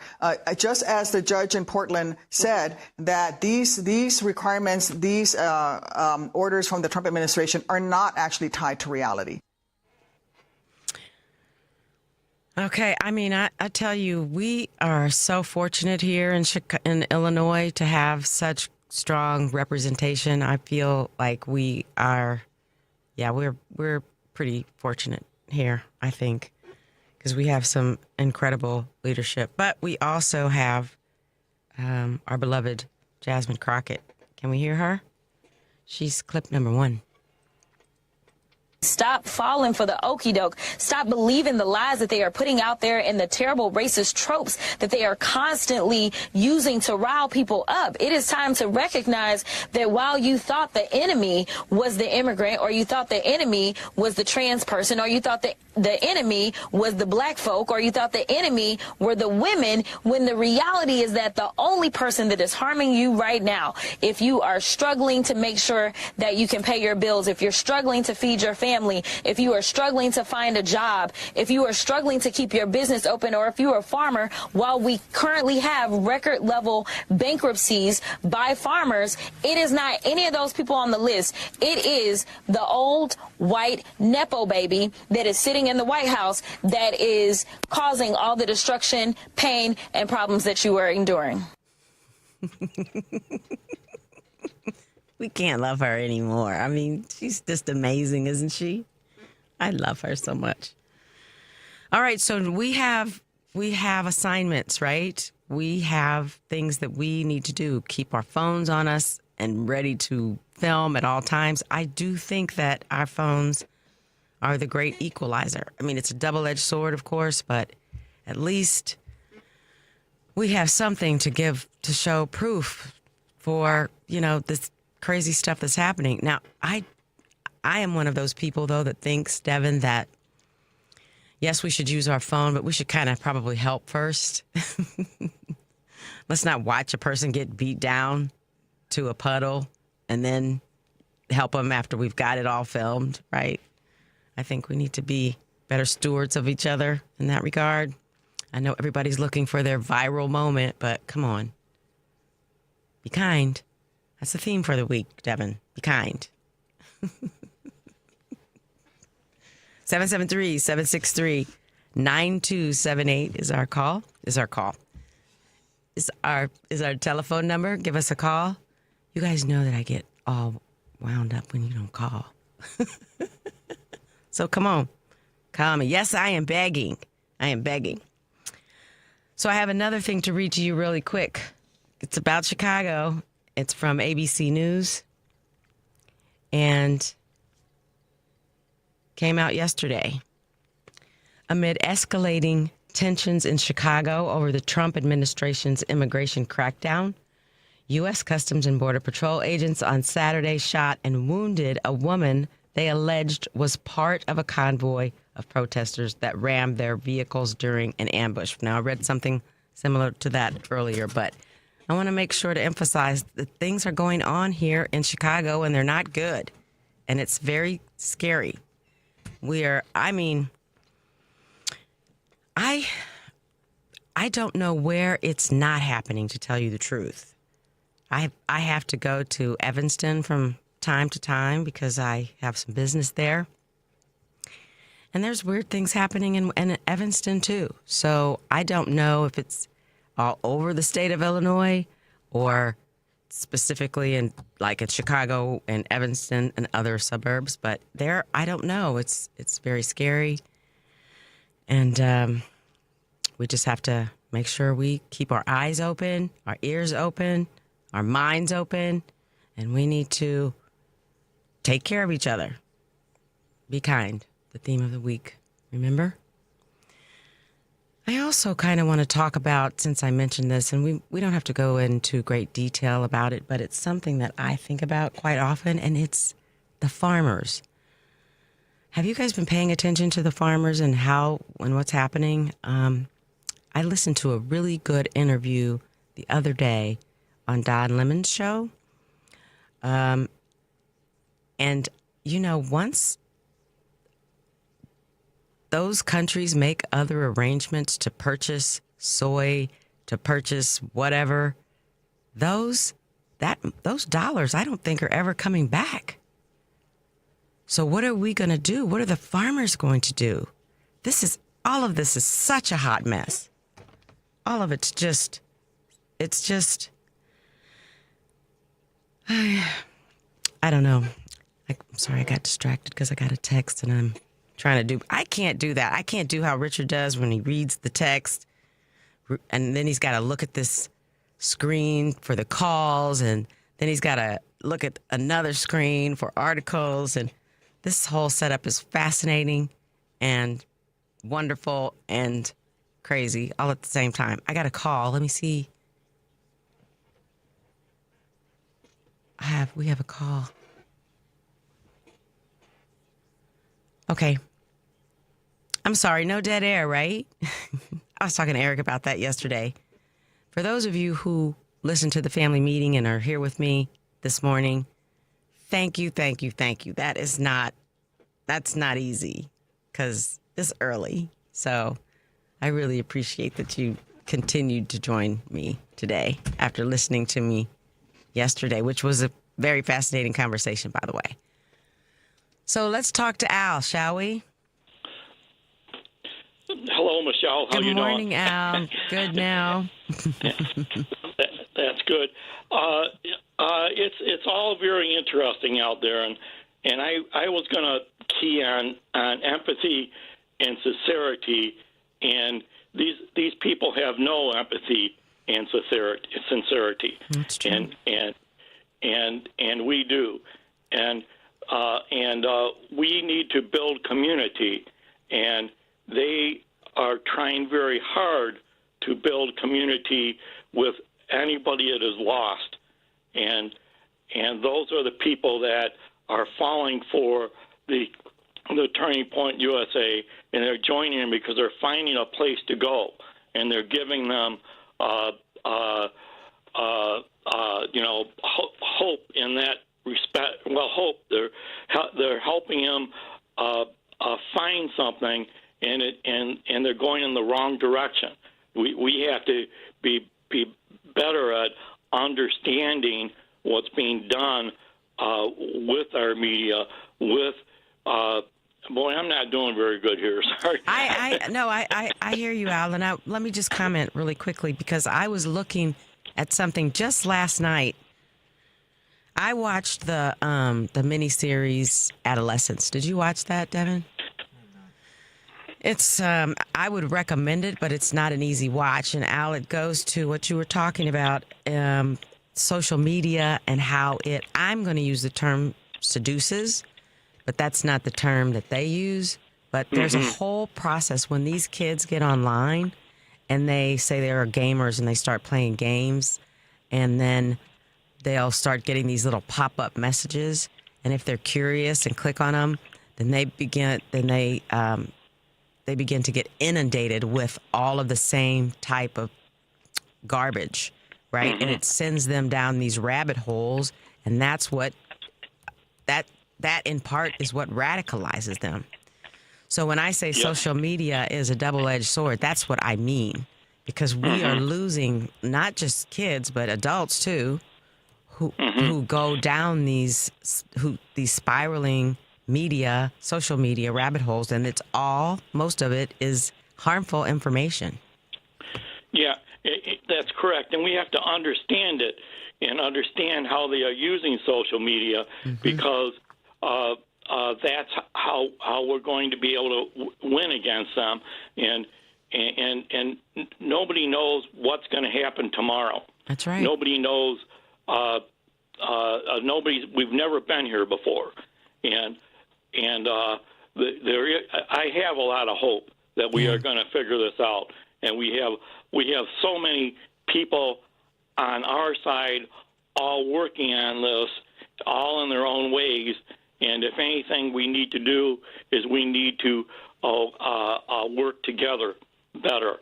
just as the judge in Portland said, that these requirements, these orders from the Trump administration are not actually tied to reality. Okay. I tell you, we are so fortunate here in Illinois to have such strong representation. I feel like we are, we're pretty fortunate here, I think, because we have some incredible leadership. But we also have our beloved Jasmine Crockett. Can we hear her? She's clip number 1. Stop falling for the okie doke. Stop believing the lies that they are putting out there and the terrible racist tropes that they are constantly using to rile people up. It is time to recognize that while you thought the enemy was the immigrant, or you thought the enemy was the trans person, or you thought that the enemy was the black folk, or you thought the enemy were the women, when the reality is that the only person that is harming you right now, if you are struggling to make sure that you can pay your bills, if you're struggling to feed your family, if you are struggling to find a job, if you are struggling to keep your business open, or if you're a farmer, while we currently have record level bankruptcies by farmers, it is not any of those people on the list. It is the old white Nepo baby that is sitting in the White House that is causing all the destruction, pain, and problems that you are enduring. We can't love her anymore. I mean, she's just amazing, isn't she? I love her so much. All right, so we have assignments, right? We have things that we need to do. Keep our phones on us and ready to film at all times. I do think that our phones are the great equalizer. I mean, it's a double-edged sword, of course, but at least we have something to show proof for, this crazy stuff that's happening. Now, I am one of those people, though, that thinks, Devin, that yes, we should use our phone, but we should kind of probably help first. Let's not watch a person get beat down to a puddle and then help them after we've got it all filmed, right? I think we need to be better stewards of each other in that regard. I know everybody's looking for their viral moment, but come on. Be kind. That's the theme for the week, Devin. Be kind. 773-763-9278 is our call. Is our telephone number. Give us a call. You guys know that I get all wound up when you don't call. So come on. Call me. Yes, I am begging. So I have another thing to read to you really quick. It's about Chicago. It's from ABC News and came out yesterday. Amid escalating tensions in Chicago over the Trump administration's immigration crackdown, U.S. Customs and Border Patrol agents on Saturday shot and wounded a woman they alleged was part of a convoy of protesters that rammed their vehicles during an ambush. Now, I read something similar to that earlier, but I want to make sure to emphasize that things are going on here in Chicago and they're not good. And it's very scary. I don't know where it's not happening, to tell you the truth. I have to go to Evanston from time to time because I have some business there. And there's weird things happening in Evanston, too. So I don't know if it's all over the state of Illinois or specifically in Chicago and Evanston and other suburbs. But there, I don't know. It's very scary. And we just have to make sure we keep our eyes open, our ears open, our minds open, and we need to take care of each other. Be kind. The theme of the week. Remember? I also kind of want to talk about, since I mentioned this, and we don't have to go into great detail about it, but it's something that I think about quite often, and it's the farmers. Have you guys been paying attention to the farmers and what's happening? I listened to a really good interview the other day on Don Lemon's show. And, once those countries make other arrangements to purchase soy, to purchase whatever, those dollars I don't think are ever coming back. So what are we going to do? What are the farmers going to do? All of this is such a hot mess. All of it's just I don't know. I'm sorry, I got distracted because I got a text and I'm trying to do. I can't do that. I can't do how Richard does when he reads the text and then he's got to look at this screen for the calls and then he's got to look at another screen for articles. And this whole setup is fascinating and wonderful and crazy all at the same time. I got a call. Let me see. We have a call. Okay. I'm sorry, no dead air, right? I was talking to Eric about that yesterday. For those of you who listened to the family meeting and are here with me this morning, thank you. That's not easy because it's early. So I really appreciate that you continued to join me today after listening to me yesterday, which was a very fascinating conversation, by the way. So let's talk to Al, shall we? Hello, Michelle. How you doing? Good morning, Al. Good now. That's good. It's all very interesting out there, and I was going to key on empathy and sincerity, and these people have no empathy and sincerity. That's true. And we do, and we need to build community, and they are trying very hard to build community with anybody that is lost, and those are the people that are falling for the Turning Point USA, and they're joining them because they're finding a place to go, and they're giving them hope in that respect. Well, hope they're helping them find something, and they're going in the wrong direction. We have to be better at understanding what's being done with our media. Boy, I'm not doing very good here. Sorry. I hear you, Al. And let me just comment really quickly because I was looking at something just last night. I watched the miniseries Adolescence. Did you watch that, Devin? It's I would recommend it, but it's not an easy watch. And Al, it goes to what you were talking about, social media and how I'm going to use the term seduces, but that's not the term that they use. But there's a whole process when these kids get online and they say they're gamers and they start playing games, and then they'll start getting these little pop-up messages. And if they're curious and click on them, then they begin to get inundated with all of the same type of garbage, right? And it sends them down these rabbit holes, and that's what that in part is what radicalizes them. So when I say social media is a double-edged sword, that's what I mean, because we are losing not just kids but adults too, who go down these spiraling social media rabbit holes, and most of it is harmful information. Yeah, that's correct. And we have to understand it and understand how they are using social media, because that's how we're going to be able to win against them. And nobody knows what's going to happen tomorrow. That's right. Nobody knows. We've never been here before, and I have a lot of hope that we are going to figure this out. And we have so many people on our side all working on this, all in their own ways. And if anything we need to do is we need to work together better.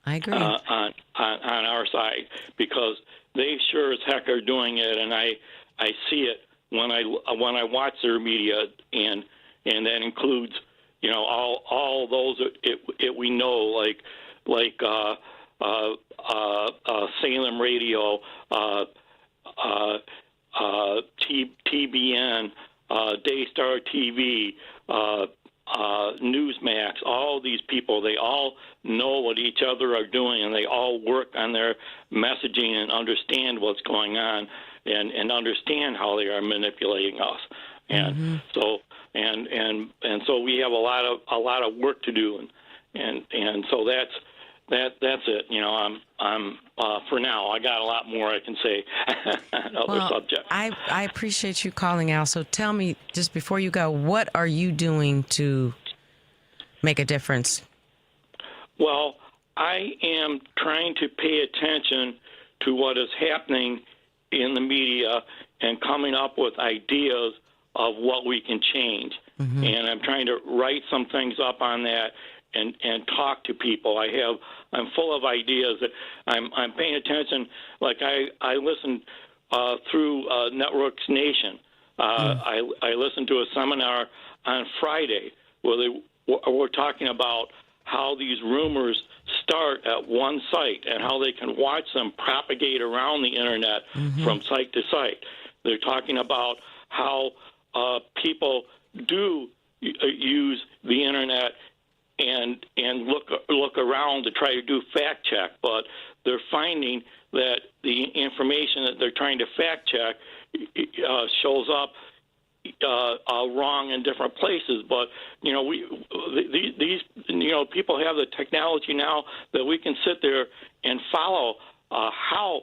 I agree. On our side, because they sure as heck are doing it, and I see it when I watch their media, and that includes all those we know, like Salem Radio, TBN, Daystar TV, Newsmax, all these people, they all know what each other are doing, and they all work on their messaging and understand what's going on, and understand how they are manipulating us. And so so we have a lot of work to do, and so that's it. You know, I'm for now. I got a lot more I can say on other subjects. I appreciate you calling, Al. So tell me, just before you go, what are you doing to make a difference? Well, I am trying to pay attention to what is happening in the media and coming up with ideas of what we can change. And I'm trying to write some things up on that and talk to people. I'm full of ideas that I'm paying attention. Like I listened through Networks Nation. I listened to a seminar on Friday where they were talking about how these rumors start at one site and how they can watch them propagate around the internet from site to site. They're talking about how people do use the internet and look around to try to do fact check, but they're finding that the information that they're trying to fact check shows up wrong in different places. But you know, these people have the technology now that we can sit there and follow how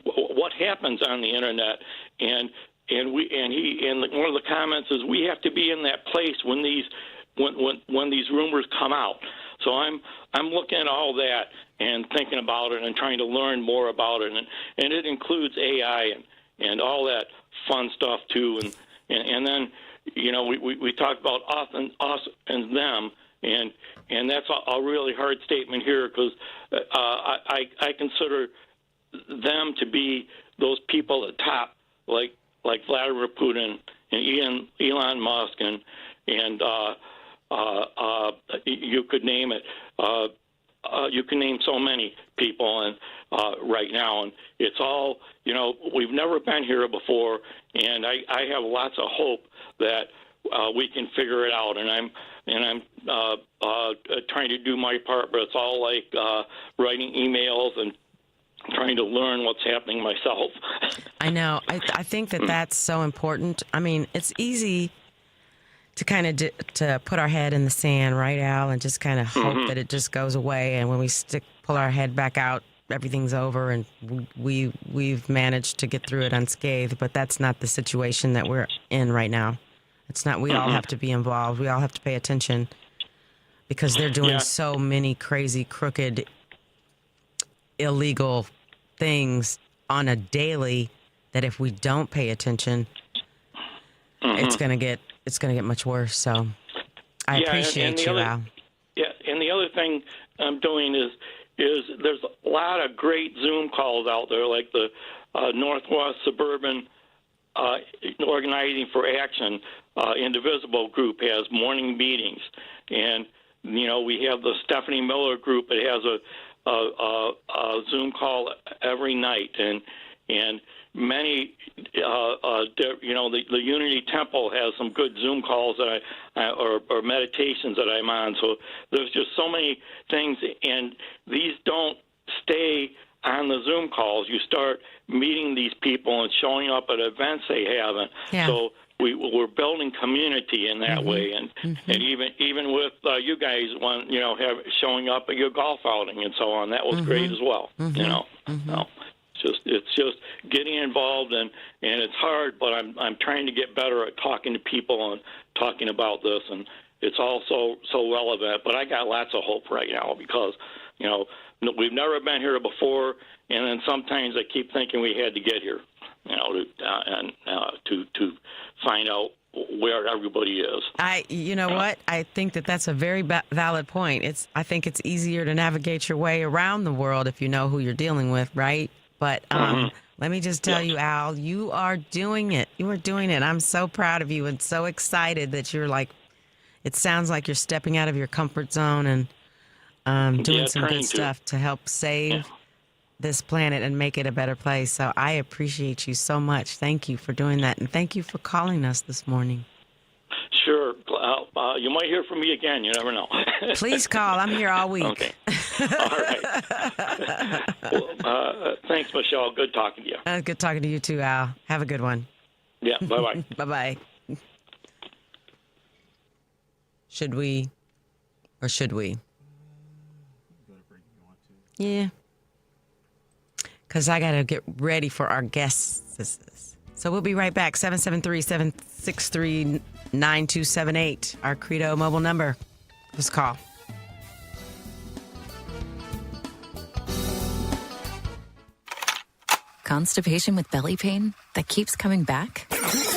what happens on the internet, and one of the comments is we have to be in that place when these rumors come out. So I'm looking at all that and thinking about it and trying to learn more about it, and it includes AI and all that fun stuff too, and then you know we talk about us and them, and that's a really hard statement here because I consider them to be those people at the top, like Vladimir Putin and Elon Musk and you could name it. You can name so many people and right now, and it's all, you know, we've never been here before, and I have lots of hope that we can figure it out, and I'm trying to do my part, but it's all like writing emails and trying to learn what's happening myself. I know. I think that's so important. I mean, it's easy to kind of to put our head in the sand, right, Al, and just kind of hope that it just goes away. And when we pull our head back out, everything's over, and we've managed to get through it unscathed. But that's not the situation that we're in right now. It's not. We all have to be involved. We all have to pay attention because they're doing so many crazy, crooked, illegal things on a daily that if we don't pay attention, it's gonna get much worse. So I appreciate you, Al. Yeah, and the other thing I'm doing is there's a lot of great Zoom calls out there, like the Northwest Suburban Organizing for Action Indivisible group has morning meetings, and you know we have the Stephanie Miller group. It has a Zoom call every night, and many, you know, the Unity Temple has some good Zoom calls that or meditations that I'm on. So there's just so many things, and these don't stay on the Zoom calls. You start meeting these people and showing up at events they haven't. Yeah. So we're building community in that way, and even with you guys, showing up at your golf outing and so on, that was great as well. You know. So, it's just getting involved, and it's hard, but I'm trying to get better at talking to people and talking about this, and it's all so relevant. But I got lots of hope right now because, you know, we've never been here before, and then sometimes I keep thinking we had to get here, you know, to find out where everybody is. You know what? I think that's a very valid point. I think it's easier to navigate your way around the world if you know who you're dealing with, right? But let me just tell you, Al, you are doing it. You are doing it. I'm so proud of you and so excited that you're like, it sounds like you're stepping out of your comfort zone and doing some good stuff to help save this planet and make it a better place. So I appreciate you so much. Thank you for doing that. And thank you for calling us this morning. Sure. You might hear from me again. You never know. Please call. I'm here all week. Okay. All right. Well, thanks, Michelle. Good talking to you. Good talking to you too, Al. Have a good one. Yeah, bye-bye. Bye-bye. Should we? Or should we? Yeah. Because I got to get ready for our guests. So we'll be right back. 773-763-9278. Our Credo mobile number. Let's call. Constipation with belly pain that keeps coming back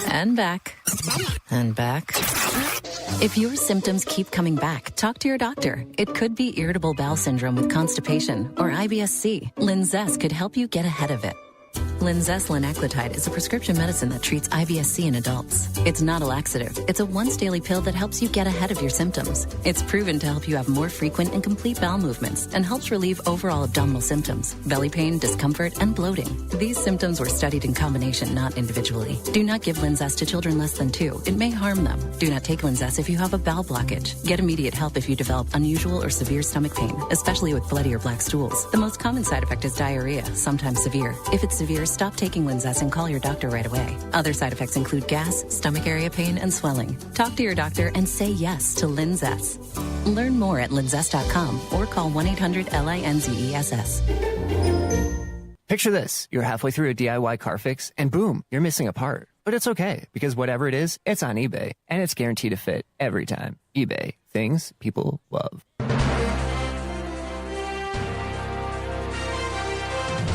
and back and back. If your symptoms keep coming back, talk to your doctor. It could be irritable bowel syndrome with constipation or IBS-C. Linzess could help you get ahead of it. Linzess linaclotide is a prescription medicine that treats IBS-C in adults. It's not a laxative. It's a once-daily pill that helps you get ahead of your symptoms. It's proven to help you have more frequent and complete bowel movements and helps relieve overall abdominal symptoms, belly pain, discomfort, and bloating. These symptoms were studied in combination, not individually. Do not give Linzess to children less than 2. It may harm them. Do not take Linzess if you have a bowel blockage. Get immediate help if you develop unusual or severe stomach pain, especially with bloody or black stools. The most common side effect is diarrhea, sometimes severe. If it's severe, stop taking Linzess and call your doctor right away. Other side effects include gas, stomach area pain, and swelling. Talk to your doctor and say yes to Linzess. Learn more at linzess.com or call 1-800-LINZESS. Picture this. You're halfway through a DIY car fix and boom, you're missing a part. But it's okay because whatever it is, it's on eBay and it's guaranteed to fit every time. eBay. Things people love.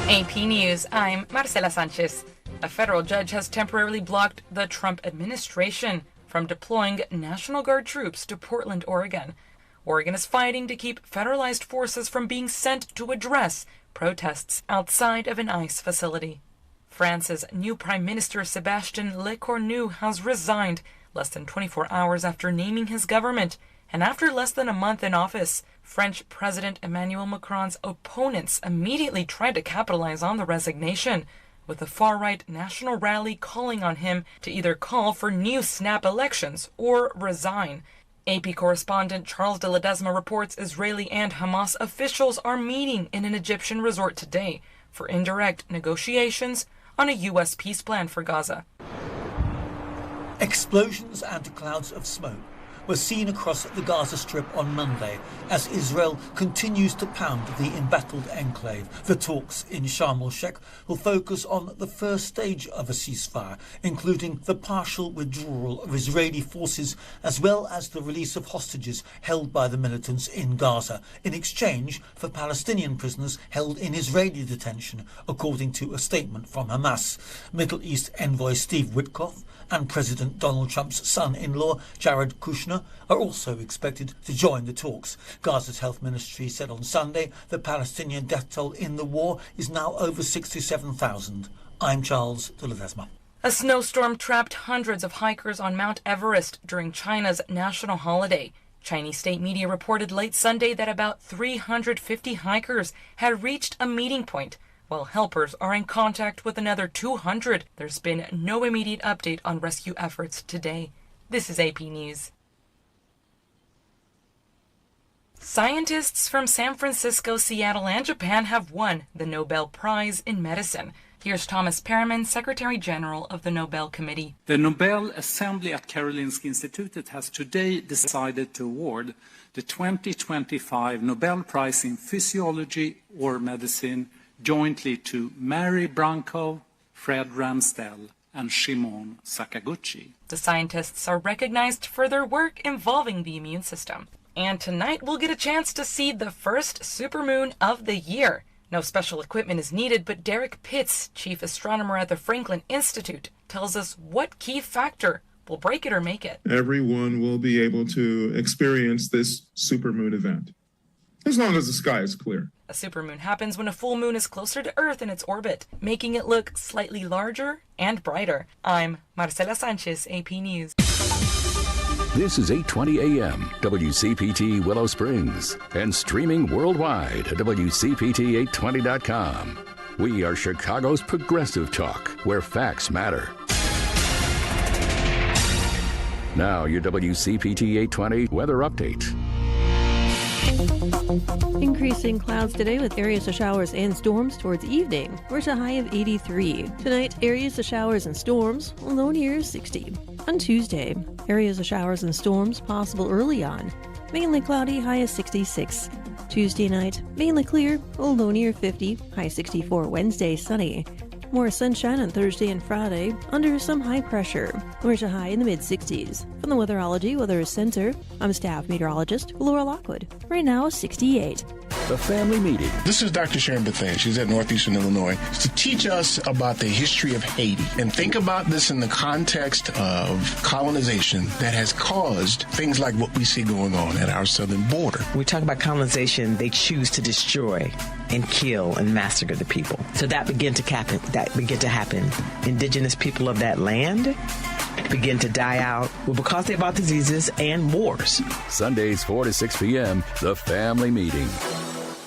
AP News, I'm Marcela Sanchez. A federal judge has temporarily blocked the Trump administration from deploying National Guard troops to Portland, Oregon. Oregon is fighting to keep federalized forces from being sent to address protests outside of an ICE facility. France's new Prime Minister Sébastien Lecornu has resigned less than 24 hours after naming his government, and after less than a month in office, French President Emmanuel Macron's opponents immediately tried to capitalize on the resignation, with a far-right national rally calling on him to either call for new snap elections or resign. AP correspondent Charles de Ledesma reports Israeli and Hamas officials are meeting in an Egyptian resort today for indirect negotiations on a U.S. peace plan for Gaza. Explosions and clouds of smoke were seen across the Gaza Strip on Monday as Israel continues to pound the embattled enclave. The talks in Sharm el-Sheikh will focus on the first stage of a ceasefire, including the partial withdrawal of Israeli forces as well as the release of hostages held by the militants in Gaza in exchange for Palestinian prisoners held in Israeli detention, according to a statement from Hamas. Middle East envoy Steve Witkoff and President Donald Trump's son-in-law, Jared Kushner, are also expected to join the talks. Gaza's health ministry said on Sunday the Palestinian death toll in the war is now over 67,000. I'm Charles de Ledesma. A snowstorm trapped hundreds of hikers on Mount Everest during China's national holiday. Chinese state media reported late Sunday that about 350 hikers had reached a meeting point, while helpers are in contact with another 200. There's been no immediate update on rescue efforts today. This is AP News. Scientists from San Francisco, Seattle, and Japan have won the Nobel Prize in Medicine. Here's Thomas Perriman, Secretary General of the Nobel Committee. The Nobel Assembly at Karolinska Institutet has today decided to award the 2025 Nobel Prize in Physiology or Medicine jointly to Mary Branco, Fred Ramsdell, and Shimon Sakaguchi. The scientists are recognized for their work involving the immune system. And tonight we'll get a chance to see the first supermoon of the year. No special equipment is needed, but Derek Pitts, chief astronomer at the Franklin Institute, tells us what key factor will break it or make it. Everyone will be able to experience this supermoon event, as long as the sky is clear. A supermoon happens when a full moon is closer to Earth in its orbit, making it look slightly larger and brighter. I'm Marcela Sanchez, AP News. This is 8:20 a.m. WCPT Willow Springs and streaming worldwide at WCPT820.com. We are Chicago's progressive talk, where facts matter. Now, your WCPT 820 weather update. Increasing clouds today with areas of showers and storms towards evening. We're at a high of 83. Tonight, areas of showers and storms, low near 60. On Tuesday, areas of showers and storms possible early on. Mainly cloudy, high of 66. Tuesday night, mainly clear, low near 50, high 64. Wednesday, sunny. More sunshine on Thursday and Friday, under some high pressure. We're at a high in the mid-60s. From the Weatherology Weather Center, I'm staff meteorologist Laura Lockwood. Right now, 68. The family meeting. This is Dr. Sharon Bethan. She's at Northeastern Illinois to teach us about the history of Haiti. And think about this in the context of colonization that has caused things like what we see going on at our southern border. We talk about colonization, they choose to destroy and kill and massacre the people. So that began to happen. Indigenous people of that land begin to die out because they fought diseases and wars. Sundays 4 to 6 p.m., The Family Meeting.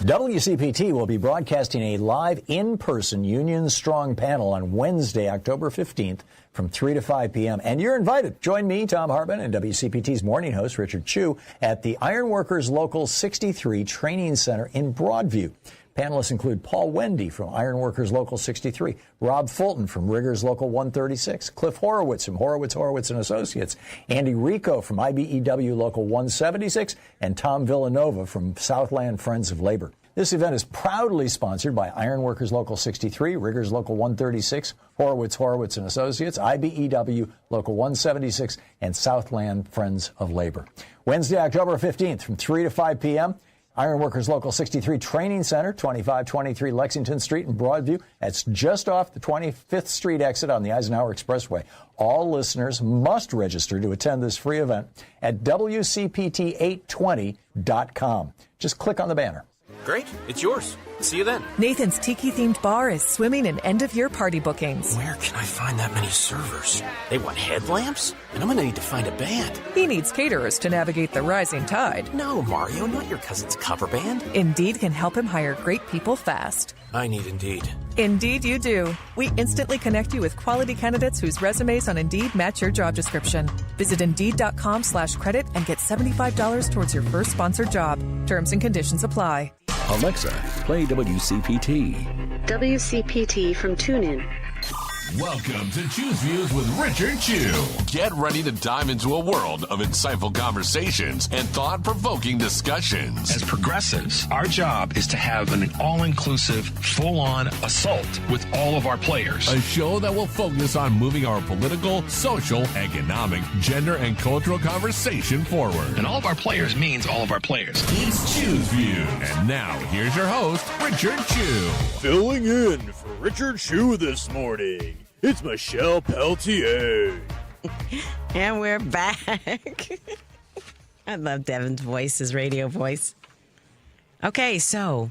WCPT will be broadcasting a live in-person Union Strong panel on Wednesday, October 15th from 3 to 5 p.m. And you're invited. Join me, Tom Hartman, and WCPT's morning host, Richard Chu, at the Ironworkers Local 63 Training Center in Broadview. Panelists include Paul Wendy from Ironworkers Local 63, Rob Fulton from Riggers Local 136, Cliff Horowitz from Horowitz & Associates, Andy Rico from IBEW Local 176, and Tom Villanova from Southland Friends of Labor. This event is proudly sponsored by Ironworkers Local 63, Riggers Local 136, Horowitz & Associates, IBEW Local 176, and Southland Friends of Labor. Wednesday, October 15th from 3 to 5 p.m., Ironworkers Local 63 Training Center, 2523 Lexington Street in Broadview. That's just off the 25th Street exit on the Eisenhower Expressway. All listeners must register to attend this free event at WCPT820.com. Just click on the banner. Great. It's yours. See you then. Nathan's Tiki-themed bar is swimming in end-of-year party bookings. Where can I find that many servers? They want headlamps? And I'm going to need to find a band. He needs caterers to navigate the rising tide. No, Mario, not your cousin's cover band. Indeed can help him hire great people fast. I need Indeed. Indeed you do. We instantly connect you with quality candidates whose resumes on Indeed match your job description. Visit Indeed.com/credit and get $75 towards your first sponsored job. Terms and conditions apply. Alexa, play WCPT. WCPT from TuneIn. Welcome to Choose Views with Richard Chu. Get ready to dive into a world of insightful conversations and thought-provoking discussions. As progressives, our job is to have an all-inclusive, full-on assault with all of our players. A show that will focus on moving our political, social, economic, gender, and cultural conversation forward. And all of our players means all of our players. It's Choose Views. And now, here's your host, Richard Chu. Filling in for Richard Chu this morning, it's Michelle Peltier. And we're back. I love Devin's voice, his radio voice. Okay, so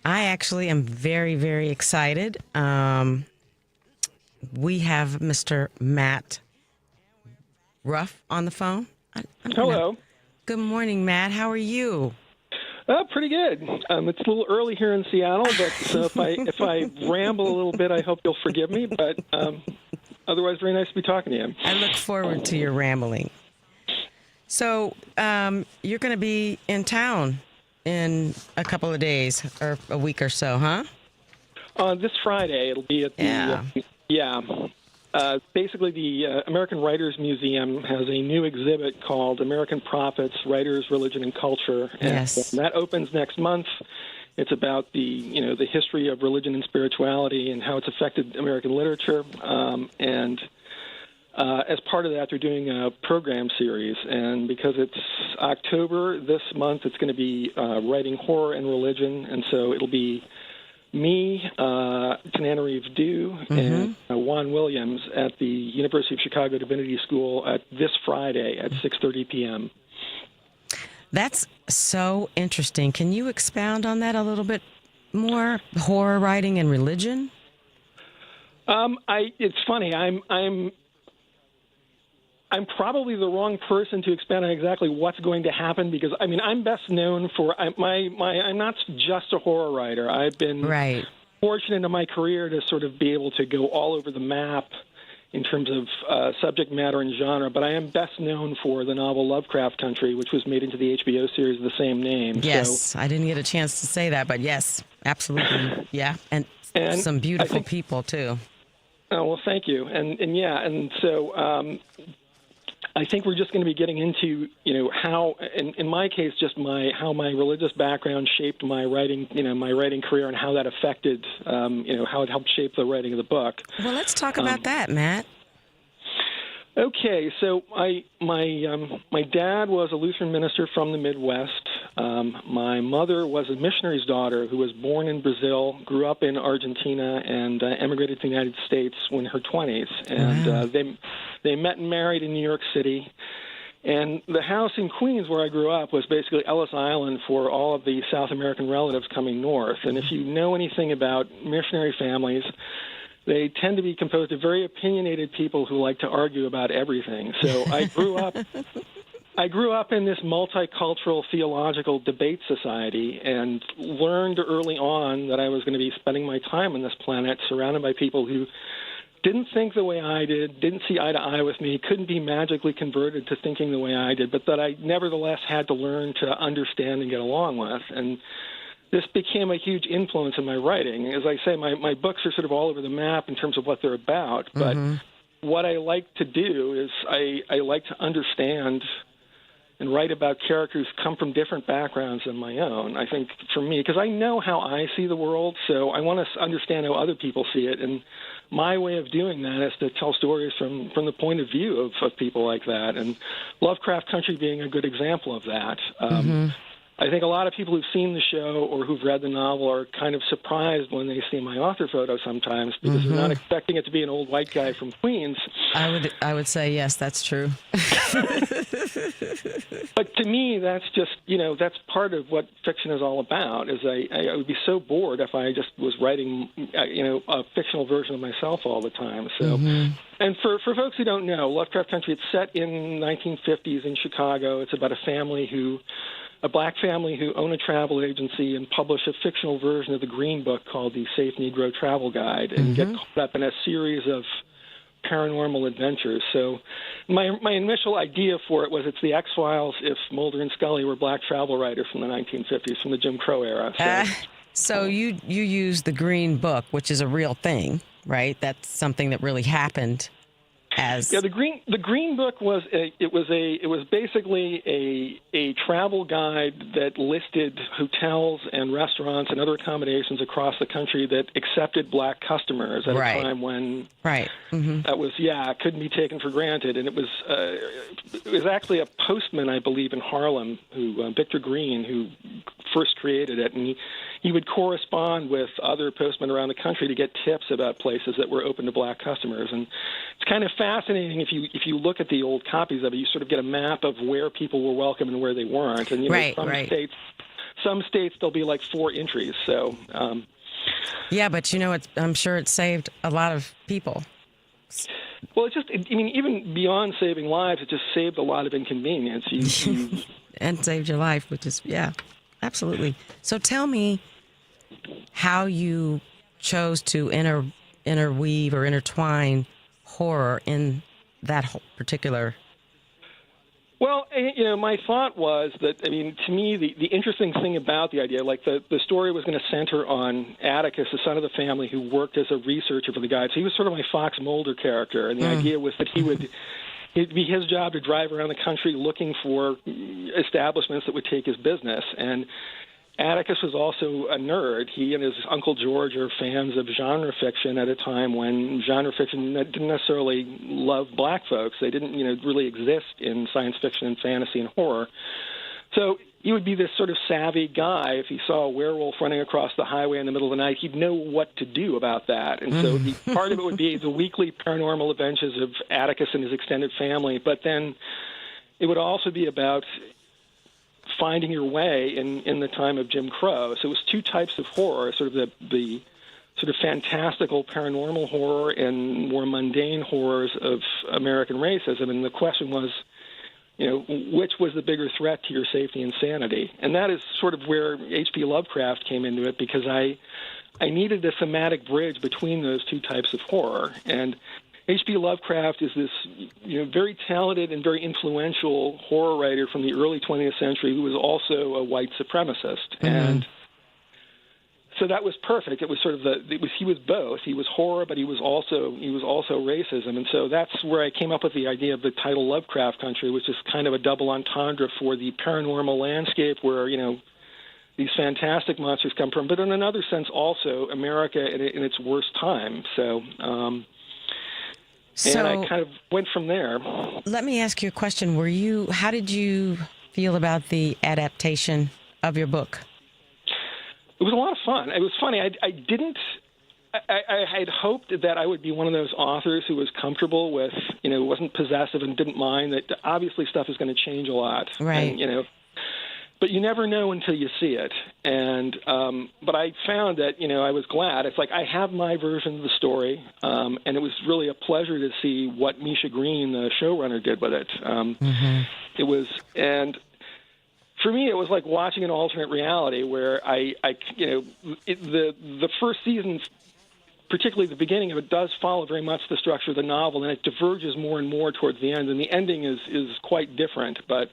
I actually am very, very excited. We have Mr. Matt Ruff on the phone. Hello. Good morning, Matt. How are you? Pretty good. It's a little early here in Seattle, but so if I ramble a little bit, I hope you'll forgive me. But otherwise, very nice to be talking to you. I look forward to your rambling. So you're going to be in town in a couple of days or a week or so, huh? This Friday, it'll be at the basically, the American Writers Museum has a new exhibit called American Prophets, Writers, Religion, and Culture. Yes. And that opens next month. It's about the history of religion and spirituality and how it's affected American literature. And as part of that, they're doing a program series. And because it's October this month, it's going to be writing horror and religion. And so it'll be me, Tananarive Dew, and Juan Williams at the University of Chicago Divinity School at this Friday at 6:30 p.m. That's so interesting. Can you expound on that a little bit more? Horror writing and religion? It's funny. I'm probably the wrong person to expand on exactly what's going to happen because, I'm best known for I'm not just a horror writer. I've been fortunate in my career to sort of be able to go all over the map in terms of subject matter and genre, but I am best known for the novel Lovecraft Country, which was made into the HBO series of the same name. Yes, I didn't get a chance to say that, but yes, absolutely. Yeah, and some beautiful people, too. Oh, well, thank you. And so I think we're just going to be getting into, how, in my case, just how my religious background shaped my writing, my writing career, and how that affected, how it helped shape the writing of the book. Well, let's talk about that, Matt. Okay, so my dad was a Lutheran minister from the Midwest. My mother was a missionary's daughter who was born in Brazil, grew up in Argentina, and emigrated to the United States in her 20s. And they met and married in New York City. And the house in Queens where I grew up was basically Ellis Island for all of the South American relatives coming north. And if you know anything about missionary families, they tend to be composed of very opinionated people who like to argue about everything. So I grew up in this multicultural theological debate society and learned early on that I was going to be spending my time on this planet surrounded by people who didn't think the way I did, didn't see eye to eye with me, couldn't be magically converted to thinking the way I did, but that I nevertheless had to learn to understand and get along with. And this became a huge influence in my writing. As I say, my books are sort of all over the map in terms of what they're about, but what I like to do is I like to understand and write about characters who come from different backgrounds than my own. I think for me, because I know how I see the world, so I want to understand how other people see it, and my way of doing that is to tell stories from the point of view of people like that, and Lovecraft Country being a good example of that. I think a lot of people who've seen the show or who've read the novel are kind of surprised when they see my author photo sometimes because they're not expecting it to be an old white guy from Queens. I would say yes, that's true. But to me, that's just, that's part of what fiction is all about. Is I would be so bored if I just was writing, a fictional version of myself all the time. So, and for folks who don't know, Lovecraft Country, it's set in 1950s in Chicago. It's about a black family who own a travel agency and publish a fictional version of the Green Book called the Safe Negro Travel Guide and get caught up in a series of paranormal adventures. So my initial idea for it was it's the X-Files if Mulder and Scully were black travel writers from the 1950s, from the Jim Crow era. So you use the Green Book, which is a real thing, right? That's something that really happened. The Green Book was basically a travel guide that listed hotels and restaurants and other accommodations across the country that accepted black customers at a time when that was couldn't be taken for granted. And it was actually a postman, I believe, in Harlem, Victor Green, who first created it, and he would correspond with other postmen around the country to get tips about places that were open to black customers. And it's kind of fascinating if you look at the old copies of it, you sort of get a map of where people were welcome and where they weren't. And some states there'll be like 4 entries. So yeah, but I'm sure it saved a lot of people. Well, even beyond saving lives, it just saved a lot of inconvenience. And saved your life, which is absolutely. So tell me how you chose to interweave or intertwine horror in that whole particular. Well, my thought was that, to me, the interesting thing about the idea, like the story was going to center on Atticus, the son of the family, who worked as a researcher for the guide. So he was sort of my Fox Mulder character, and the idea was that it'd be his job to drive around the country looking for establishments that would take his business. And Atticus was also a nerd. He and his Uncle George are fans of genre fiction at a time when genre fiction didn't necessarily love black folks. They didn't, really exist in science fiction and fantasy and horror. So he would be this sort of savvy guy. If he saw a werewolf running across the highway in the middle of the night, he'd know what to do about that. And so part of it would be the weekly paranormal adventures of Atticus and his extended family. But then it would also be about finding your way in the time of Jim Crow. So it was 2 types of horror, sort of the sort of fantastical paranormal horror and more mundane horrors of American racism. And the question was, which was the bigger threat to your safety and sanity? And that is sort of where H.P. Lovecraft came into it, because I needed a thematic bridge between those 2 types of horror. And H.P. Lovecraft is this, very talented and very influential horror writer from the early 20th century who was also a white supremacist, and so that was perfect. It was sort of he was both. He was horror, but he was also racism, and so that's where I came up with the idea of the title Lovecraft Country, which is kind of a double entendre for the paranormal landscape where these fantastic monsters come from, but in another sense also America in its worst time. So and I kind of went from there. Let me ask you a question. How did you feel about the adaptation of your book? It was a lot of fun. It was funny. I had hoped that I would be one of those authors who was comfortable with, wasn't possessive and didn't mind that obviously stuff is going to change a lot. Right. And, but you never know until you see it. And but I found that, I was glad. It's like I have my version of the story, and it was really a pleasure to see what Misha Green, the showrunner, did with it. It was, and for me, it was like watching an alternate reality where the first season, particularly the beginning of it, does follow very much the structure of the novel, and it diverges more and more towards the end, and the ending is quite different. But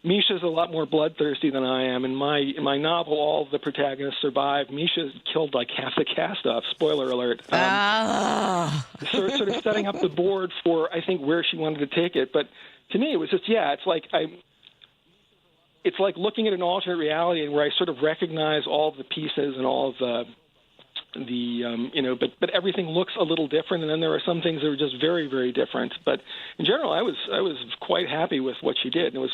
Misha's a lot more bloodthirsty than I am. In my novel, all of the protagonists survive. Misha's killed like half the cast off. Spoiler alert. Sort of setting up the board for, I think, where she wanted to take it. But to me, it was just, it's like looking at an alternate reality and where I sort of recognize all of the pieces and all of the but everything looks a little different, and then there are some things that are just very, very different. But in general, I was quite happy with what she did, and it was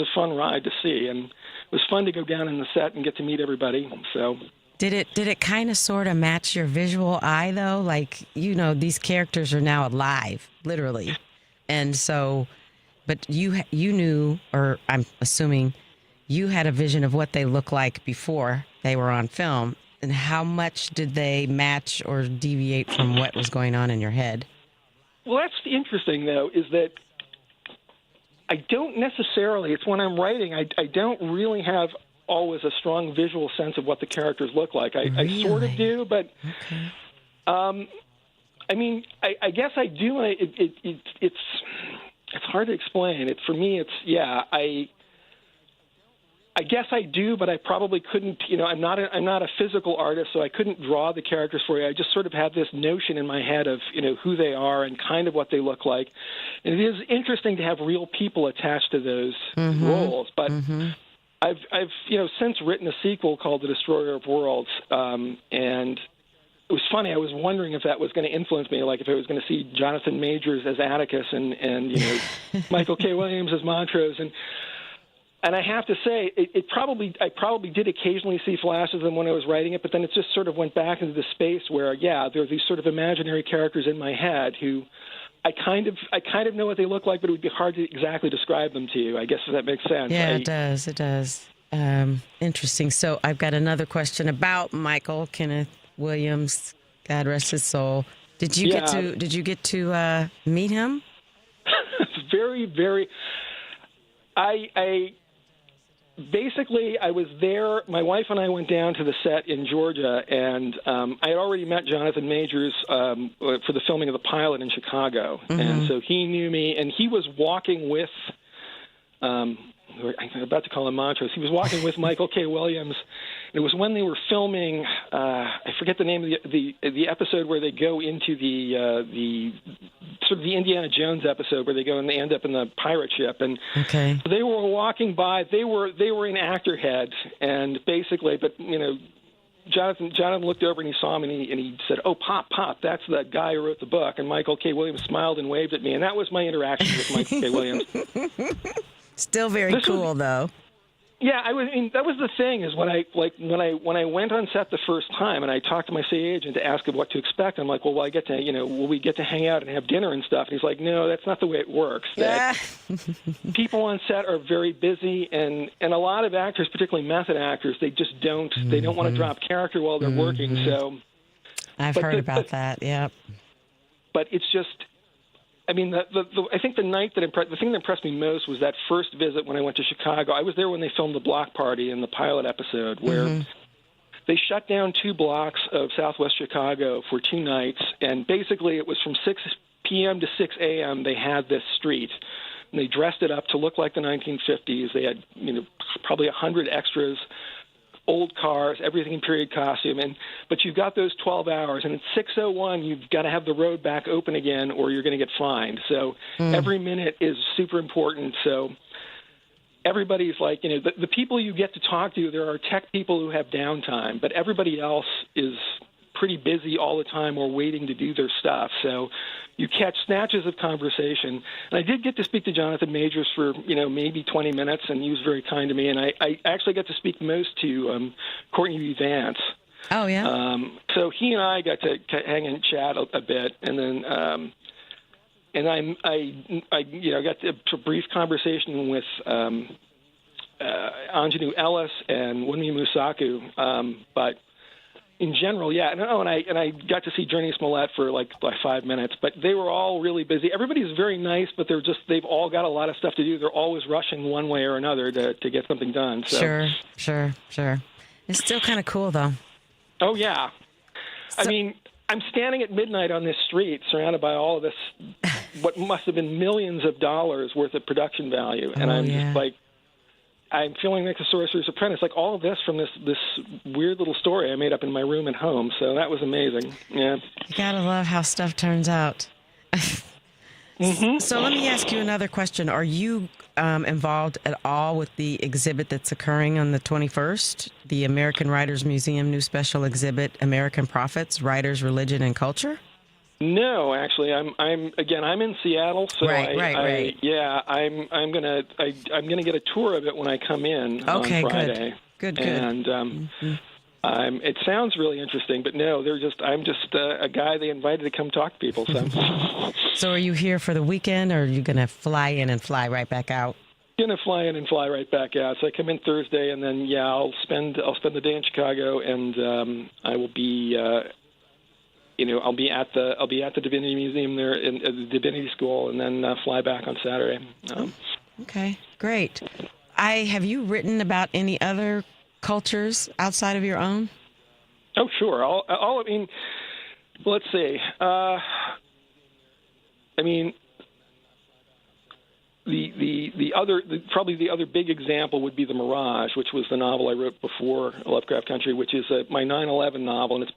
a fun ride to see, and it was fun to go down in the set and get to meet everybody. So did it kind of sort of match your visual eye though? Like, these characters are now alive, literally, and so, but you knew, or I'm assuming you had a vision of what they look like before they were on film. And how much did they match or deviate from what was going on in your head? Well, that's interesting, though, is that I don't necessarily, it's when I'm writing, I don't really have always a strong visual sense of what the characters look like. I sort of do, but I guess I do. It's hard to explain. For me, I guess I do, but I probably couldn't. I'm not a physical artist, so I couldn't draw the characters for you. I just sort of have this notion in my head of who they are and kind of what they look like. And it is interesting to have real people attached to those roles. But I've since written a sequel called The Destroyer of Worlds, and it was funny. I was wondering if that was going to influence me, like if I was going to see Jonathan Majors as Atticus and Michael K. Williams as Montrose And I have to say, I probably did occasionally see flashes of them when I was writing it, but then it just sort of went back into the space where, there are these sort of imaginary characters in my head who I kind of know what they look like, but it would be hard to exactly describe them to you. I guess if that makes sense. Yeah, it does. It does. Interesting. So I've got another question about Michael Kenneth Williams. God rest his soul. Did you get to meet him? Very, very. Basically, I was there. My wife and I went down to the set in Georgia, and I had already met Jonathan Majors for the filming of the pilot in Chicago. And so he knew me, and he was walking with, I'm about to call him Montrose. He was walking with Michael K. Williams. And it was when they were filming, I forget the name of the episode where they go into the sort of the Indiana Jones episode where they go and they end up in the pirate ship. And they were walking by. They were in actor head, and basically, but Jonathan looked over and he saw him and he said, "Oh, Pop, that's the guy who wrote the book." And Michael K. Williams smiled and waved at me, and that was my interaction with Michael K. Williams. Still very cool, though. Yeah, that was the thing is when I went on set the first time and I talked to my CA agent to ask him what to expect. I'm like, well, will we get to hang out and have dinner and stuff? And he's like, no, that's not the way it works. That people on set are very busy, and a lot of actors, particularly method actors, they just don't want to drop character while they're working. So I've heard about that. Yep. But it's just. I think the thing that impressed me most was that first visit when I went to Chicago. I was there when they filmed the block party in the pilot episode where they shut down 2 blocks of Southwest Chicago for 2 nights, and basically it was from 6 p.m. to 6 a.m., they had this street. And they dressed it up to look like the 1950s. They had, probably 100 extras, old cars, everything in period costume. But you've got those 12 hours, and at 6:01, you've got to have the road back open again, or you're going to get fined. So every minute is super important. So everybody's like, the people you get to talk to, there are tech people who have downtime, but everybody else is pretty busy all the time or waiting to do their stuff. So you catch snatches of conversation. And I did get to speak to Jonathan Majors for, maybe 20 minutes, and he was very kind to me. And I actually got to speak most to Courtney B. Vance. Oh, yeah? So he and I got to hang and chat a bit. And then I got a brief conversation with Anjanou Ellis and Wunmi Musaku. But in general, yeah. And I got to see Journey Smollett for like 5 minutes, but they were all really busy. Everybody's very nice, but they've all got a lot of stuff to do. They're always rushing one way or another to get something done. So. Sure. It's still kind of cool, though. Oh, yeah. I mean, I'm standing at midnight on this street surrounded by all of this, what must have been millions of dollars worth of production value. And just like, I'm feeling like the Sorcerer's Apprentice, like all of this from this weird little story I made up in my room at home. So that was amazing. Yeah. You gotta love how stuff turns out. So let me ask you another question. Are you involved at all with the exhibit that's occurring on the 21st, the American Writers Museum new special exhibit, American Prophets, Writers, Religion, and Culture? No, actually, I'm in Seattle, so right. Yeah, I'm gonna get a tour of it when I come in on Friday. Good. And it sounds really interesting, but no, I'm just a guy they invited to come talk to people. So, so are you here for the weekend, or are you gonna fly in and fly right back out? Gonna fly in and fly right back out. So I come in Thursday, and then I'll spend the day in Chicago, and I will be. I'll be at the Divinity Museum there in the Divinity School, and then fly back on Saturday. Okay, great. Have you written about any other cultures outside of your own? Oh, sure. Let's see. Probably the other big example would be The Mirage, which was the novel I wrote before Lovecraft Country, which is my 9/11 novel, and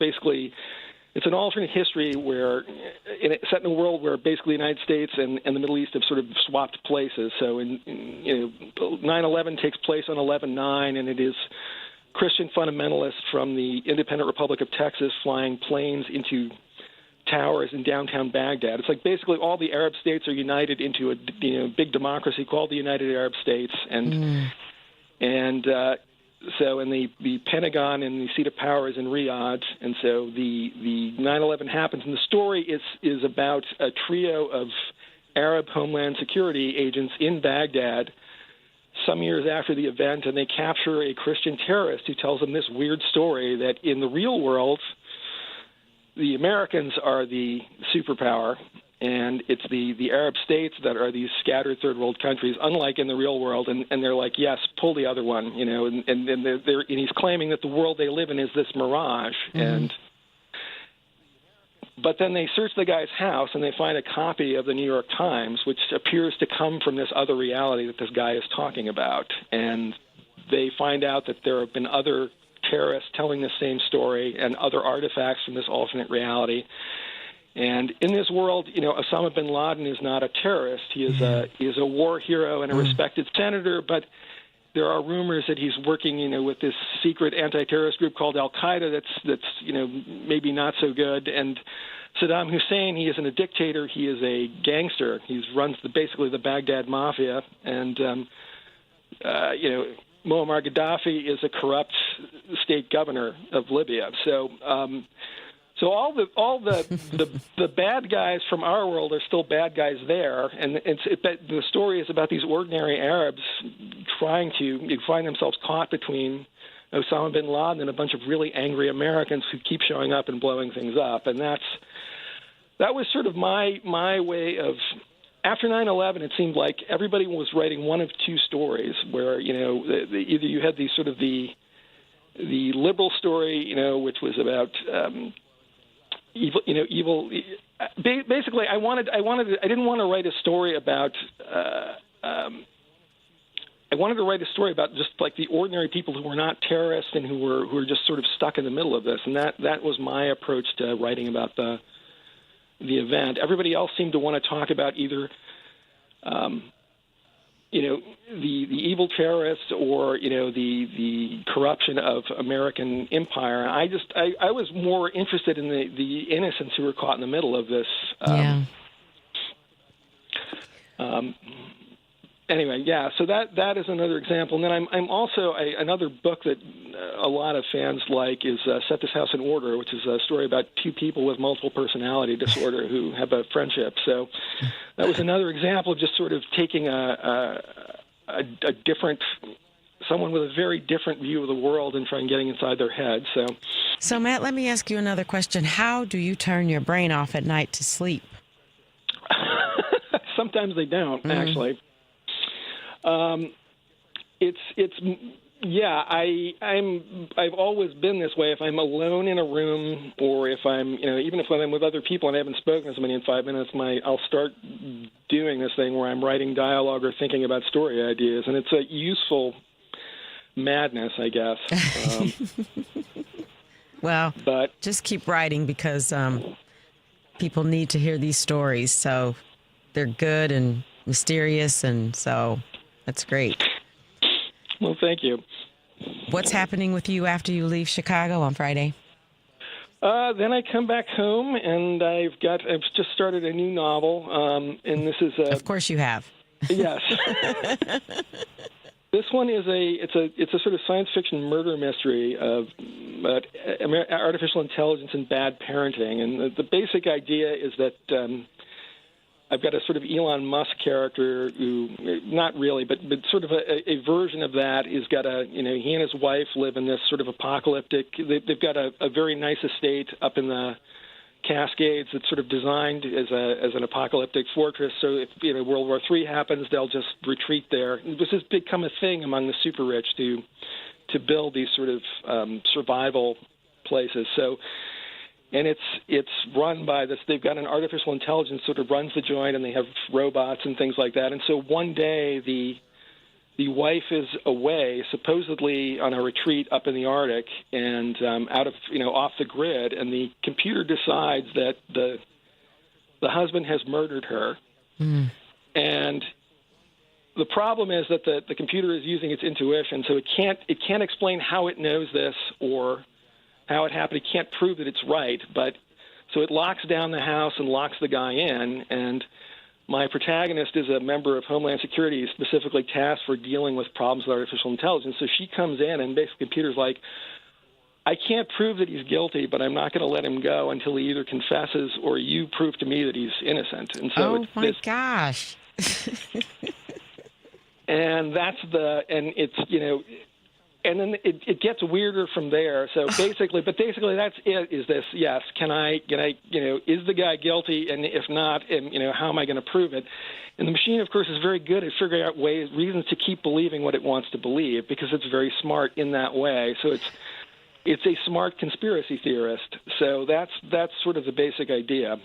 it's an alternate history set in a world where basically the United States and the Middle East have sort of swapped places. So 9/11 takes place on 11/9, and it is Christian fundamentalists from the Independent Republic of Texas flying planes into towers in downtown Baghdad. It's like basically all the Arab states are united into a big democracy called the United Arab States, So, the Pentagon and the seat of power is in Riyadh, and so the 9/11 happens, and the story is about a trio of Arab Homeland Security agents in Baghdad some years after the event, and they capture a Christian terrorist who tells them this weird story that in the real world, the Americans are the superpower, and it's the Arab states that are these scattered third world countries, unlike in the real world. And they're like, yes, pull the other one, and he's claiming that the world they live in is this mirage. But then they search the guy's house and they find a copy of the New York Times, which appears to come from this other reality that this guy is talking about. And they find out that there have been other terrorists telling the same story and other artifacts from this alternate reality. And in this world, Osama bin Laden is not a terrorist. He is a war hero and a respected senator, but there are rumors that he's working, with this secret anti-terrorist group called Al-Qaeda that's maybe not so good. And Saddam Hussein, he isn't a dictator. He is a gangster. He runs basically the Baghdad mafia. And, Muammar Gaddafi is a corrupt state governor of Libya. So all the bad guys from our world are still bad guys there, and the story is about these ordinary Arabs trying to find themselves caught between Osama bin Laden and a bunch of really angry Americans who keep showing up and blowing things up. And that was sort of my way of. After 9/11, it seemed like everybody was writing one of two stories, where either you had the liberal story, which was about evil. Basically, I didn't want to write a story about. I wanted to write a story about just like the ordinary people who were not terrorists and who were just sort of stuck in the middle of this, and that was my approach to writing about the event. Everybody else seemed to want to talk about either, the evil terrorists or the corruption of American empire. I was more interested in the innocents who were caught in the middle of this. Anyway, yeah. So that is another example. And then I'm also another book that a lot of fans like is Set This House in Order, which is a story about two people with multiple personality disorder who have a friendship. So that was another example of just sort of taking a different, someone with a very different view of the world and trying getting inside their head. So Matt, let me ask you another question. How do you turn your brain off at night to sleep? Sometimes they don't, actually. I've always been this way. If I'm alone in a room, or if I'm, even if I'm with other people and I haven't spoken to somebody in 5 minutes, I'll start doing this thing where I'm writing dialogue or thinking about story ideas, and it's a useful madness, I guess. But just keep writing because people need to hear these stories. So they're good and mysterious, and so that's great. Well, thank you. What's happening with you after you leave Chicago on Friday? Then I come back home, and I've just started a new novel, and this is Of course you have. Yes. This one is it's a sort of science fiction murder mystery of artificial intelligence and bad parenting, and the basic idea is that I've got a sort of Elon Musk character who, not really, but sort of a version of that. He's got he and his wife live in this sort of apocalyptic. They've got a very nice estate up in the Cascades that's sort of designed as an apocalyptic fortress. So if World War III happens, they'll just retreat there. This has become a thing among the super rich to build these sort of survival places. So. And it's run by this. They've got an artificial intelligence sort of runs the joint, and they have robots and things like that. And so one day the wife is away, supposedly on a retreat up in the Arctic, and out of off the grid. And the computer decides that the husband has murdered her. Mm. And the problem is that the computer is using its intuition, so it can't explain how it knows this or how it happened. It can't prove that it's right, but so it locks down the house and locks the guy in. And my protagonist is a member of Homeland Security, specifically tasked for dealing with problems with artificial intelligence. So she comes in, and basically the computer's like, I can't prove that he's guilty, but I'm not going to let him go until he either confesses or you prove to me that he's innocent. And so gosh. And and then it gets weirder from there. So basically that's it. Is this? Yes. Can I? Is the guy guilty? And if not, how am I going to prove it? And the machine, of course, is very good at figuring out reasons to keep believing what it wants to believe, because it's very smart in that way. So it's a smart conspiracy theorist. So that's sort of the basic idea.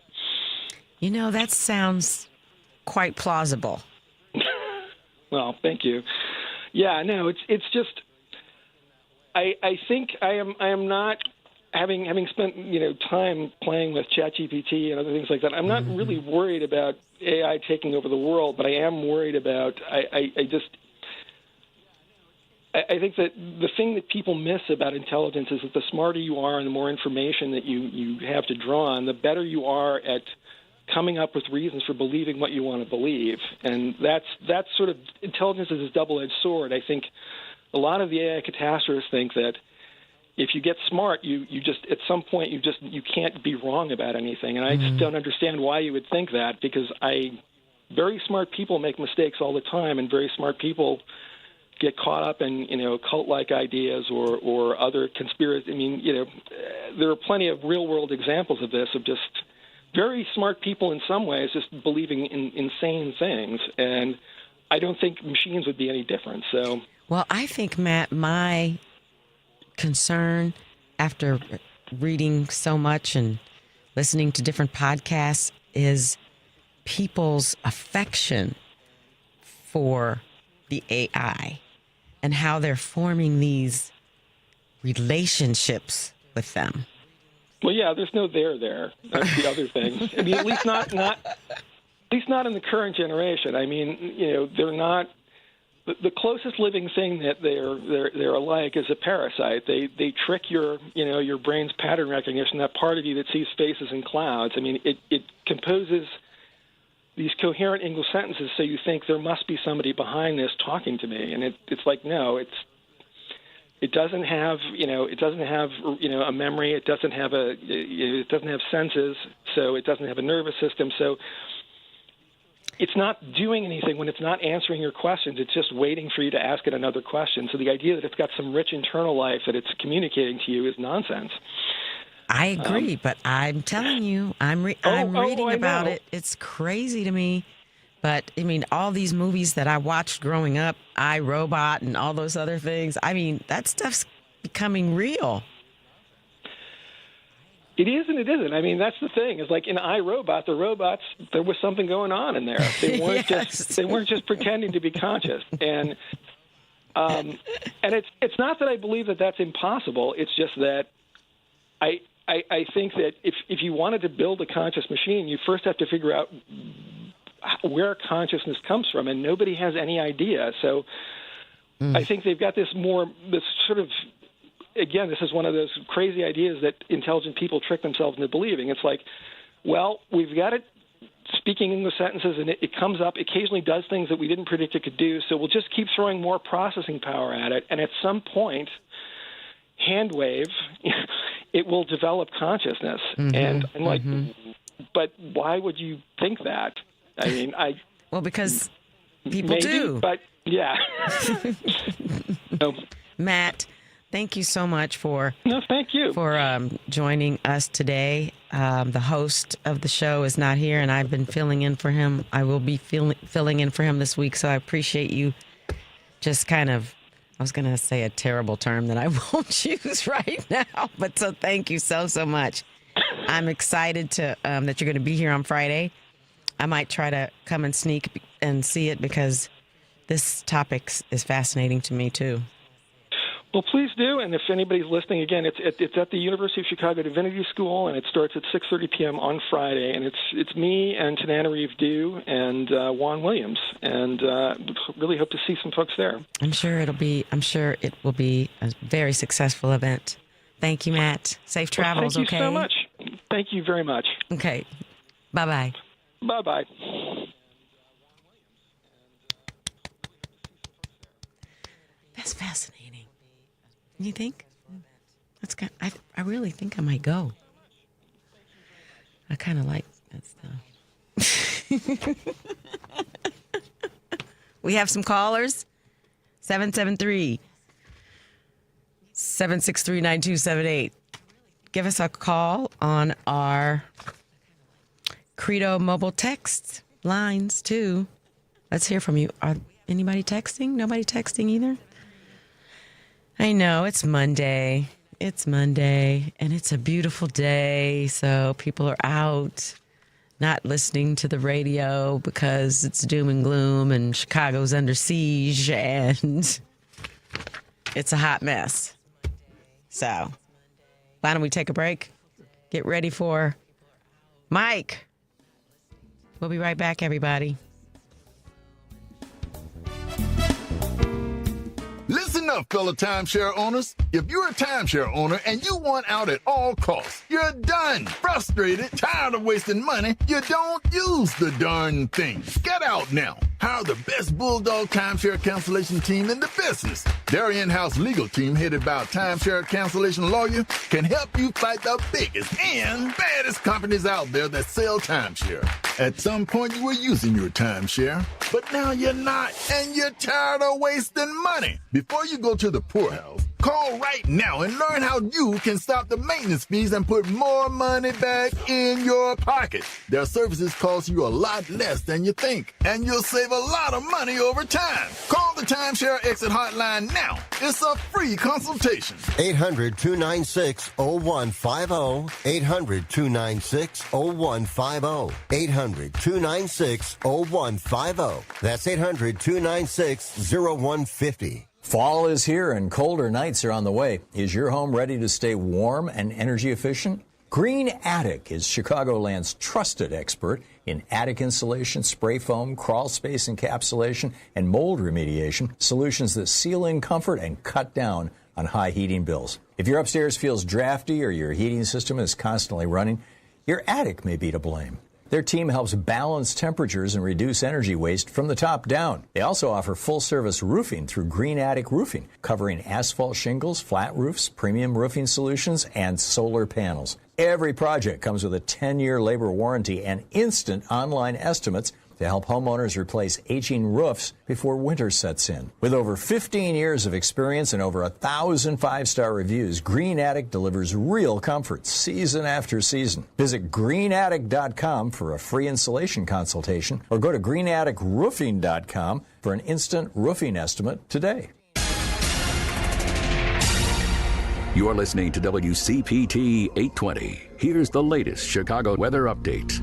That sounds quite plausible. Well, thank you. Yeah. No. It's just. I think I am not having spent time playing with ChatGPT and other things like that. I'm not really worried about AI taking over the world, but I am worried about. I think that the thing that people miss about intelligence is that the smarter you are and the more information that you have to draw on, the better you are at coming up with reasons for believing what you want to believe. And that's sort of intelligence is a double-edged sword. I think. A lot of the AI catastrophists think that if you get smart, you just at some point you can't be wrong about anything, and I just don't understand why you would think that, because very smart people make mistakes all the time, and very smart people get caught up in cult-like ideas or other conspiracy. I mean, there are plenty of real-world examples of this, of just very smart people in some ways just believing in insane things, and I don't think machines would be any different. So. Well, I think, Matt, my concern after reading so much and listening to different podcasts is people's affection for the AI and how they're forming these relationships with them. Well, yeah, there's no there. That's the other thing. I mean, at least not in the current generation. I mean, they're not. The closest living thing that they're alike is a parasite. They trick your brain's pattern recognition, that part of you that sees faces in clouds. I mean, it composes these coherent English sentences, so you think there must be somebody behind this talking to me, and it's like, no, it doesn't have a memory. It doesn't have senses, so it doesn't have a nervous system. So it's not doing anything when it's not answering your questions. It's just waiting for you to ask it another question. So the idea that it's got some rich internal life that it's communicating to you is nonsense. I agree, but I'm telling you, I'm reading about it. It's crazy to me. But, I mean, all these movies that I watched growing up, I, Robot and all those other things, I mean, that stuff's becoming real. It is and it isn't. I mean, that's the thing. It's like in I, Robot, the robots, there was something going on in there. They weren't just pretending to be conscious. And it's not that I believe that that's impossible. It's just that I think that if you wanted to build a conscious machine, you first have to figure out where consciousness comes from, and nobody has any idea. So I think they've got this sort of, again, this is one of those crazy ideas that intelligent people trick themselves into believing. It's like, well, we've got it speaking English sentences, and it comes up, occasionally does things that we didn't predict it could do, so we'll just keep throwing more processing power at it, and at some point, hand wave, it will develop consciousness. And I'm like, but why would you think that? I mean, well, because people maybe, do. But yeah. Matt, thank you so much for thank you for joining us today. The host of the show is not here, and I've been filling in for him. I will be filling in for him this week, so I appreciate you. Just kind of, I was going to say a terrible term that I won't choose right now, but so thank you so much. I'm excited to that you're going to be here on Friday. I might try to come and sneak and see it because this topic is fascinating to me, too. Well, please do. And if anybody's listening, again, it's at the University of Chicago Divinity School, and it starts at 6:30 p.m. on Friday. And it's me and Tananarive Dew and Juan Williams. And really hope to see some folks there. I'm sure it will be a very successful event. Thank you, Matt. Safe travels, okay? Thank you so much. Thank you very much. Okay. Bye-bye. Bye-bye. That's fascinating. You think? That's kind. I really think I might go. I kind of like that stuff. We have some callers. 773-763-9278. Give us a call on our Credo mobile text lines, too. Let's hear from you. Anybody texting? Nobody texting either? I know, it's Monday. It's Monday, and it's a beautiful day, so people are out not listening to the radio because it's doom and gloom, and Chicago's under siege, and it's a hot mess. So, why don't we take a break? Get ready for Mike. We'll be right back, everybody. Listen up, fellow timeshare owners. If you're a timeshare owner and you want out at all costs, you're done. Frustrated, tired of wasting money, you don't use the darn thing. Get out now. Hire the best Bulldog timeshare cancellation team in the business. Their in-house legal team, headed by a timeshare cancellation lawyer, can help you fight the biggest and baddest companies out there that sell timeshare. At some point, you were using your timeshare, but now you're not, and you're tired of wasting money. Before you go to the poorhouse, Call right now and learn how you can stop the maintenance fees and put more money back in your pocket. Their services cost you a lot less than you think, and you'll save a lot of money over time. Call the Timeshare Exit Hotline now. It's a free consultation. 800-296-0150. 800-296-0150. 800-296-0150. That's 800-296-0150. Fall is here and colder nights are on the way. Is your home ready to stay warm and energy efficient? Green Attic is Chicagoland's trusted expert in attic insulation, spray foam, crawl space encapsulation, and mold remediation, solutions that seal in comfort and cut down on high heating bills. If your upstairs feels drafty or your heating system is constantly running, your attic may be to blame. Their team helps balance temperatures and reduce energy waste from the top down. They also offer full-service roofing through Green Attic Roofing, covering asphalt shingles, flat roofs, premium roofing solutions, and solar panels. Every project comes with a 10-year labor warranty and instant online estimates to help homeowners replace aging roofs before winter sets in. With over 15 years of experience and over 1,000 five-star reviews, Green Attic delivers real comfort season after season. Visit greenattic.com for a free installation consultation or go to greenatticroofing.com for an instant roofing estimate today. You're listening to WCPT 820. Here's the latest Chicago weather update.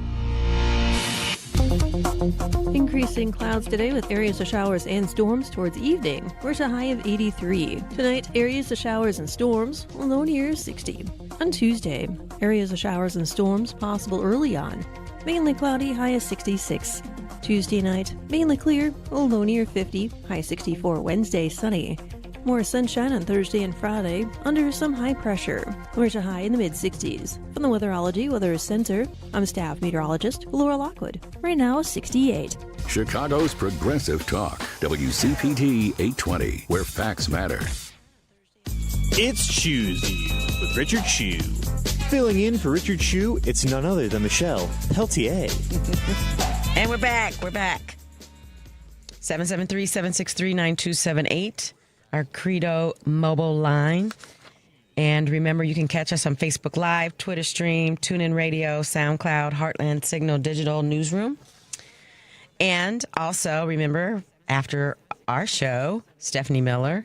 Increasing clouds today with areas of showers and storms towards evening. We're at a high of 83. Tonight, areas of showers and storms, low near 60. On Tuesday, areas of showers and storms possible early on. Mainly cloudy, high of 66. Tuesday night, mainly clear, low near 50, high 64. Wednesday, sunny. More sunshine on Thursday and Friday, under some high pressure. We're at a high in the mid-60s. From the Weatherology Weather Center, I'm staff meteorologist Laura Lockwood. Right now, 68. Chicago's Progressive Talk, WCPT 820, where facts matter. It's Choose You with Richard Chew. Filling in for Richard Chew, it's none other than Michelle Peltier. And we're back. 773-763-9278. Our Credo mobile line. And remember, you can catch us on Facebook Live, Twitter Stream, TuneIn Radio, SoundCloud, Heartland Signal Digital Newsroom. And also, remember, after our show, Stephanie Miller,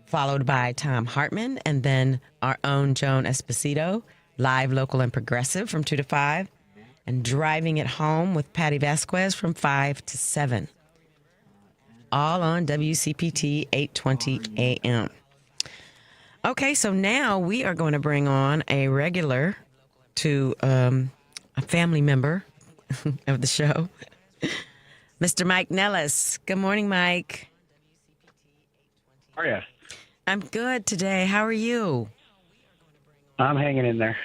followed by Tom Hartman, and then our own Joan Esposito, live, local, and progressive from 2 to 5, and Driving It Home with Patty Vasquez from 5 to 7. All on WCPT 820 AM. Okay, so now we are going to bring on a regular to a family member of the show, Mr. Mike Nellis. Good morning, Mike. How are you? I'm good today. How are you? I'm hanging in there.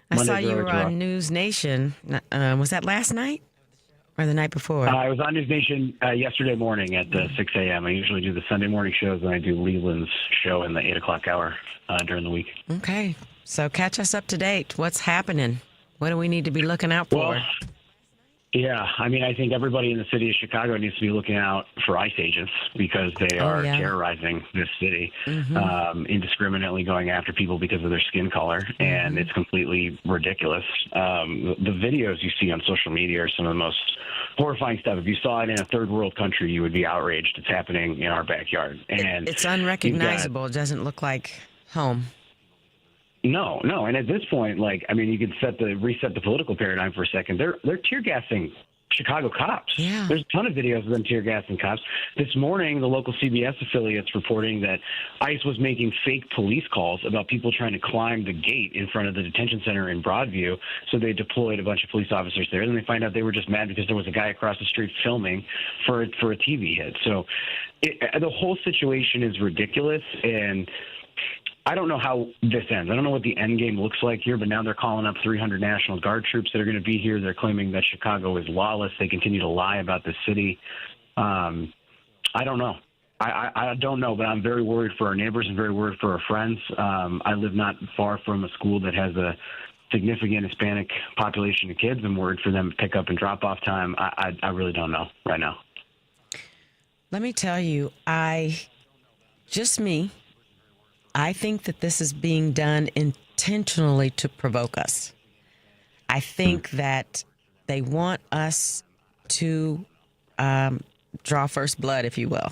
I saw you were on News Nation. Was that last night? Or the night before? I was on News Nation yesterday morning at 6 a.m. I usually do the Sunday morning shows, and I do Leland's show in the 8 o'clock hour during the week. Okay. So catch us up to date. What's happening? What do we need to be looking out for? Well, yeah, I mean, I think everybody in the city of Chicago needs to be looking out for ICE agents because they are terrorizing this city, indiscriminately going after people because of their skin color, and it's completely ridiculous. The videos you see on social media are some of the most horrifying stuff. If you saw it in a third world country, you would be outraged. It's happening in our backyard. And it's unrecognizable. It doesn't look like home. No. And at this point, like, I mean, you could reset the political paradigm for a second. They're tear gassing Chicago cops. Yeah. There's a ton of videos of them tear gassing cops. This morning, the local CBS affiliates reporting that ICE was making fake police calls about people trying to climb the gate in front of the detention center in Broadview. So they deployed a bunch of police officers there. Then they find out they were just mad because there was a guy across the street filming for a TV hit. So the whole situation is ridiculous, and I don't know how this ends. I don't know what the end game looks like here, but now they're calling up 300 National Guard troops that are going to be here. They're claiming that Chicago is lawless. They continue to lie about the city. I don't know. I don't know, but I'm very worried for our neighbors and very worried for our friends. I live not far from a school that has a significant Hispanic population of kids. I'm worried for them to pick up and drop off time. I really don't know right now. Let me tell you, I think that this is being done intentionally to provoke us. I think that they want us to draw first blood, if you will.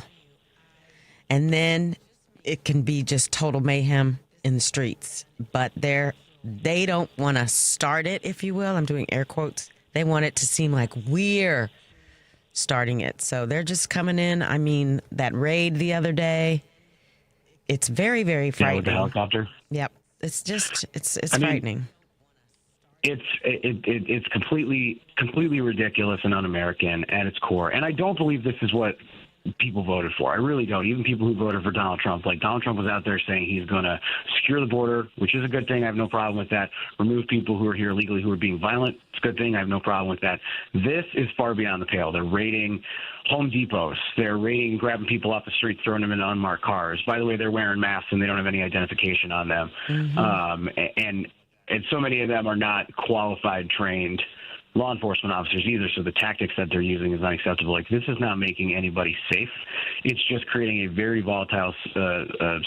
And then it can be just total mayhem in the streets. But they don't want to start it, if you will. I'm doing air quotes. They want it to seem like we're starting it. So they're just coming in. I mean, that raid the other day, it's very, very frightening. With the helicopter? Yep. It's just, it's frightening. It's completely ridiculous and un-American at its core. And I don't believe this is what people voted for. I really don't. Even people who voted for Donald Trump. Like, Donald Trump was out there saying he's going to secure the border, which is a good thing. I have no problem with that. Remove people who are here illegally who are being violent. It's a good thing. I have no problem with that. This is far beyond the pale. They're raiding Home Depots. They're raiding, grabbing people off the streets, throwing them in unmarked cars. By the way, they're wearing masks and they don't have any identification on them. Mm-hmm. And so many of them are not qualified, trained law enforcement officers either, so the tactics that they're using is unacceptable. Like, this is not making anybody safe. It's just creating a very volatile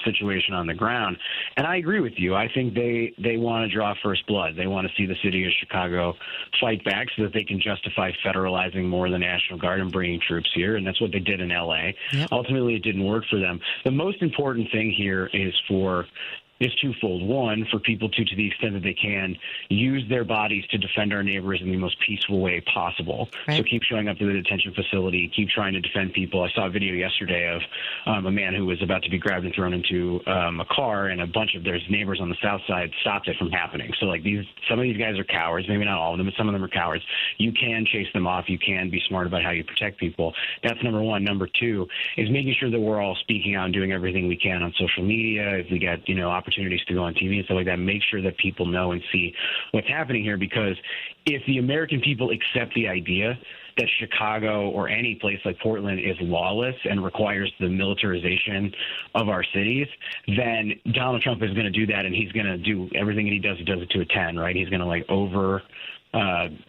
situation on the ground. And I agree with you. I think they want to draw first blood. They want to see the city of Chicago fight back so that they can justify federalizing more of the National Guard and bringing troops here, and that's what they did in L.A. Yep. Ultimately, it didn't work for them. The most important thing here is twofold. One, for people to the extent that they can, use their bodies to defend our neighbors in the most peaceful way possible. Right. So keep showing up to the detention facility, keep trying to defend people. I saw a video yesterday of a man who was about to be grabbed and thrown into a car, and a bunch of their neighbors on the south side stopped it from happening. So like some of these guys are cowards, maybe not all of them, but some of them are cowards. You can chase them off. You can be smart about how you protect people. That's number one. Number two is making sure that we're all speaking out and doing everything we can on social media. If we get, opportunities to go on TV and stuff like that, make sure that people know and see what's happening here, because if the American people accept the idea that Chicago or any place like Portland is lawless and requires the militarization of our cities, then Donald Trump is going to do that, and he's going to do everything he does it to a 10, right? He's going to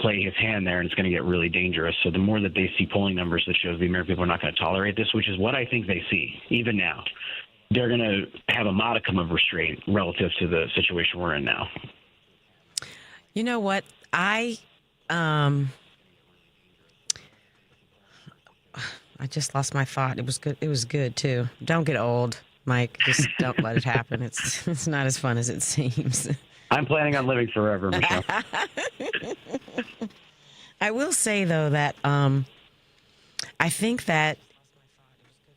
play his hand there, and it's going to get really dangerous. So the more that they see polling numbers that shows the American people are not going to tolerate this, which is what I think they see even now, they're going to have a modicum of restraint relative to the situation we're in now. You know what? I just lost my thought. It was good. It was good too. Don't get old, Mike. Just don't let it happen. It's not as fun as it seems. I'm planning on living forever, Michelle. I will say though that I think that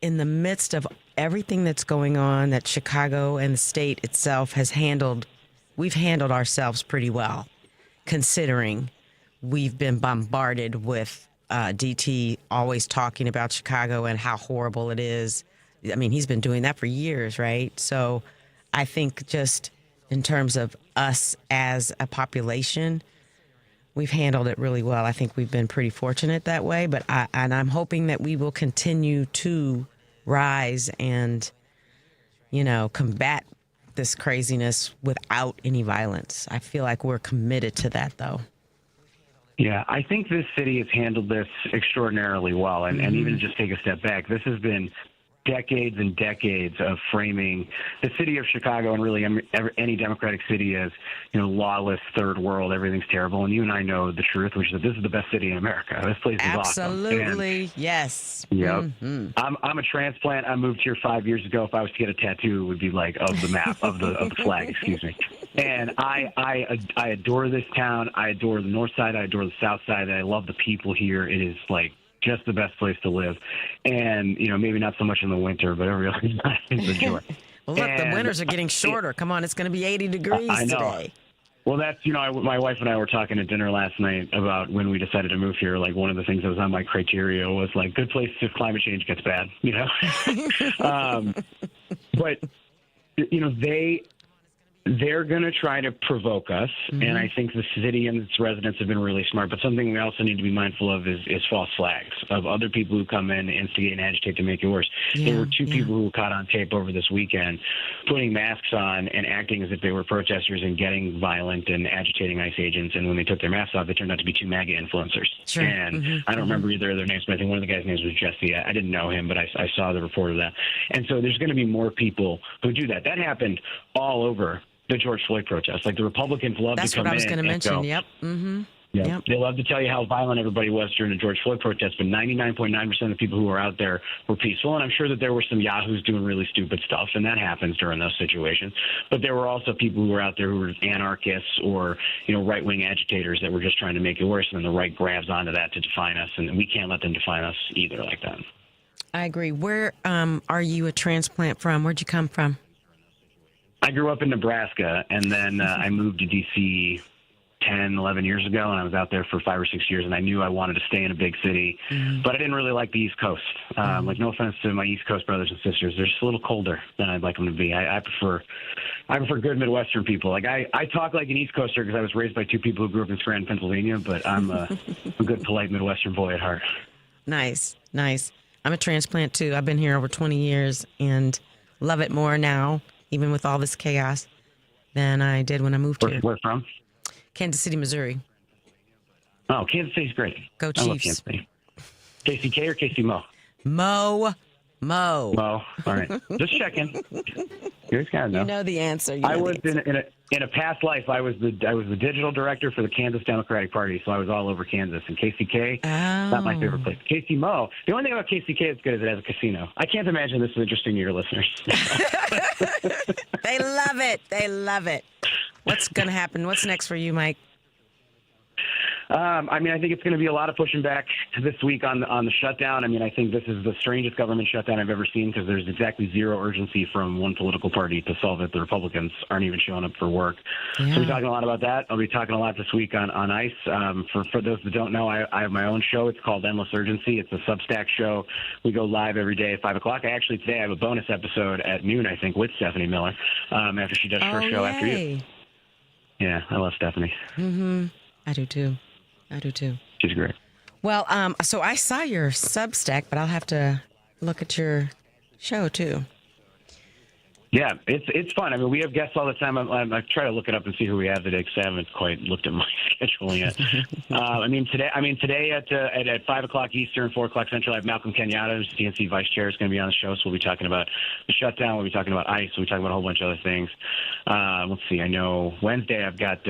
in the midst of everything that's going on, that Chicago and the state itself we've handled ourselves pretty well, considering we've been bombarded with DT always talking about Chicago and how horrible it is. I mean, he's been doing that for years, right? So I think just in terms of us as a population, we've handled it really well. I think we've been pretty fortunate that way, but I'm hoping that we will continue to rise and, combat this craziness without any violence. I feel like we're committed to that, though. Yeah, I think this city has handled this extraordinarily well. And even just take a step back, this has been decades and decades of framing the city of Chicago and really any democratic city as, lawless, third world, everything's terrible. And you and I know the truth, which is that this is the best city in America. This place is absolutely awesome. Yes. Yep. Mm-hmm. I'm a transplant. I moved here 5 years ago. If I was to get a tattoo, it would be like of the map of the flag. Excuse me. And I adore this town. I adore the north side. I adore the south side. I love the people here. It is like just the best place to live. And, maybe not so much in the winter, but every other time is a joy. Well, look, the winters are getting shorter. Come on, it's going to be 80 degrees I know. Today. Well, that's, my wife and I were talking at dinner last night about when we decided to move here. Like, one of the things that was on my criteria was, like, good place if climate change gets bad, But, They're going to try to provoke us, and I think the city and its residents have been really smart. But something we also need to be mindful of is false flags of other people who come in, instigate, and agitate to make it worse. There were two people who were caught on tape over this weekend putting masks on and acting as if they were protesters and getting violent and agitating ICE agents. And when they took their masks off, they turned out to be two MAGA influencers. Sure. And I don't remember either of their names, but I think one of the guys' names was Jesse. I didn't know him, but I saw the report of that. And so there's going to be more people who do that. That happened all over the George Floyd protests. Like, the Republicans love to come in. That's what I was going to mention. Go, Yep. Mm-hmm. yeah. Yep. They love to tell you how violent everybody was during the George Floyd protests, but 99.9% of the people who were out there were peaceful. And I'm sure that there were some yahoos doing really stupid stuff, and that happens during those situations. But there were also people who were out there who were anarchists or, right-wing agitators that were just trying to make it worse, and then the right grabs onto that to define us, and we can't let them define us either like that. I agree. Where are you a transplant from? Where'd you come from? I grew up in Nebraska, and then I moved to D.C. 10, 11 years ago, and I was out there for 5 or 6 years, and I knew I wanted to stay in a big city, but I didn't really like the East Coast. Like, no offense to my East Coast brothers and sisters, they're just a little colder than I'd like them to be. I prefer good Midwestern people. Like, I talk like an East Coaster because I was raised by two people who grew up in Scranton, Pennsylvania, but I'm a good, polite Midwestern boy at heart. Nice. I'm a transplant, too. I've been here over 20 years and love it more now, even with all this chaos, than I did when I moved here. Where from? Kansas City, Missouri. Oh, Kansas City's great. Go I love Chiefs. Kansas City. KCK or KC Mo? Mo. All right. Just checking. You just gotta know. You know the answer. I was in a past life. I was the digital director for the Kansas Democratic Party, so I was all over Kansas. And KCK, not my favorite place. KC Mo. The only thing about KCK that's good is it has a casino. I can't imagine this is interesting to your listeners. They love it. What's going to happen? What's next for you, Mike? I think it's going to be a lot of pushing back this week on the shutdown. I think this is the strangest government shutdown I've ever seen because there's exactly zero urgency from one political party to solve it. The Republicans aren't even showing up for work. Yeah. So we're talking a lot about that. I'll be talking a lot this week on ICE. For those that don't know, I have my own show. It's called Endless Urgency. It's a Substack show. We go live every day at 5 o'clock. Today I have a bonus episode at noon, I think, with Stephanie Miller after she does her show after you. Yeah, I love Stephanie. Mm-hmm. I do too. She's great. Well, so I saw your Substack, but I'll have to look at your show too. Yeah, it's fun. We have guests all the time. I try to look it up and see who we have today because I haven't quite looked at my schedule yet. Today at 5 o'clock Eastern, 4 o'clock Central, I have Malcolm Kenyatta, who's the DNC Vice Chair, is going to be on the show. So we'll be talking about the shutdown. We'll be talking about ICE. We'll be talking about a whole bunch of other things. Let's see. I know Wednesday I've got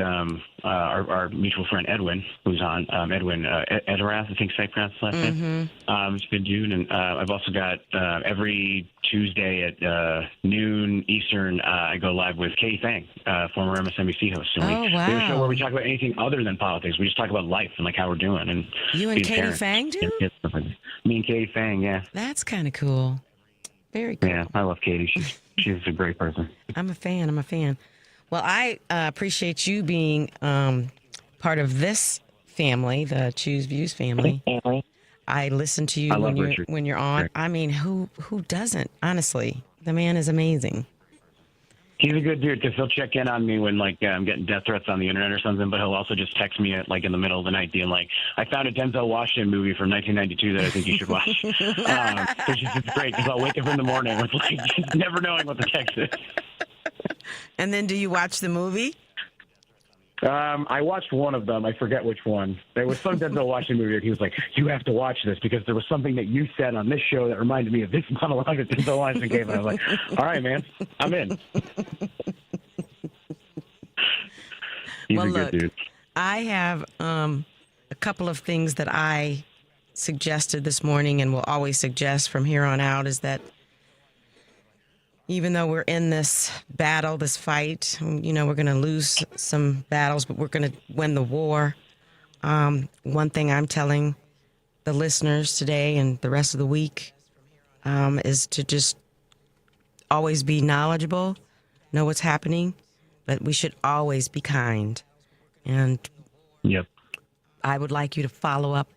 our mutual friend Edwin, who's on. Edwin Ederath, I think I pronounced his last name. He's a good dude. And I've also got every Tuesday at noon Eastern, I go live with Katie Fang, former MSNBC host. And we have a show where we talk about anything other than politics. We just talk about life and how we're doing. And you and Katie Fang do? Me and Katie Fang, yeah. That's kind of cool. Very cool. Yeah, I love Katie. She's a great person. I'm a fan. Well, I appreciate you being part of this family, the Choose Views family. I listen to you when you're on. Who doesn't? Honestly, the man is amazing. He's a good dude because he'll check in on me when I'm getting death threats on the internet or something. But he'll also just text me at in the middle of the night, being like, "I found a Denzel Washington movie from 1992 that I think you should watch." Which is great because I'll wake up in the morning with just never knowing what the text is. And then, do you watch the movie? I watched one of them. I forget which one. There was some Denzel Washington movie that he was like, "You have to watch this because there was something that you said on this show that reminded me of this monologue that Denzel Washington gave." And I was like, "All right, man, I'm in." He's a good dude. I have a couple of things that I suggested this morning and will always suggest from here on out is that even though we're in this battle, this fight, we're going to lose some battles, but we're going to win the war. One thing I'm telling the listeners today and the rest of the week is to just always be knowledgeable, know what's happening, but we should always be kind. And I would like you to follow up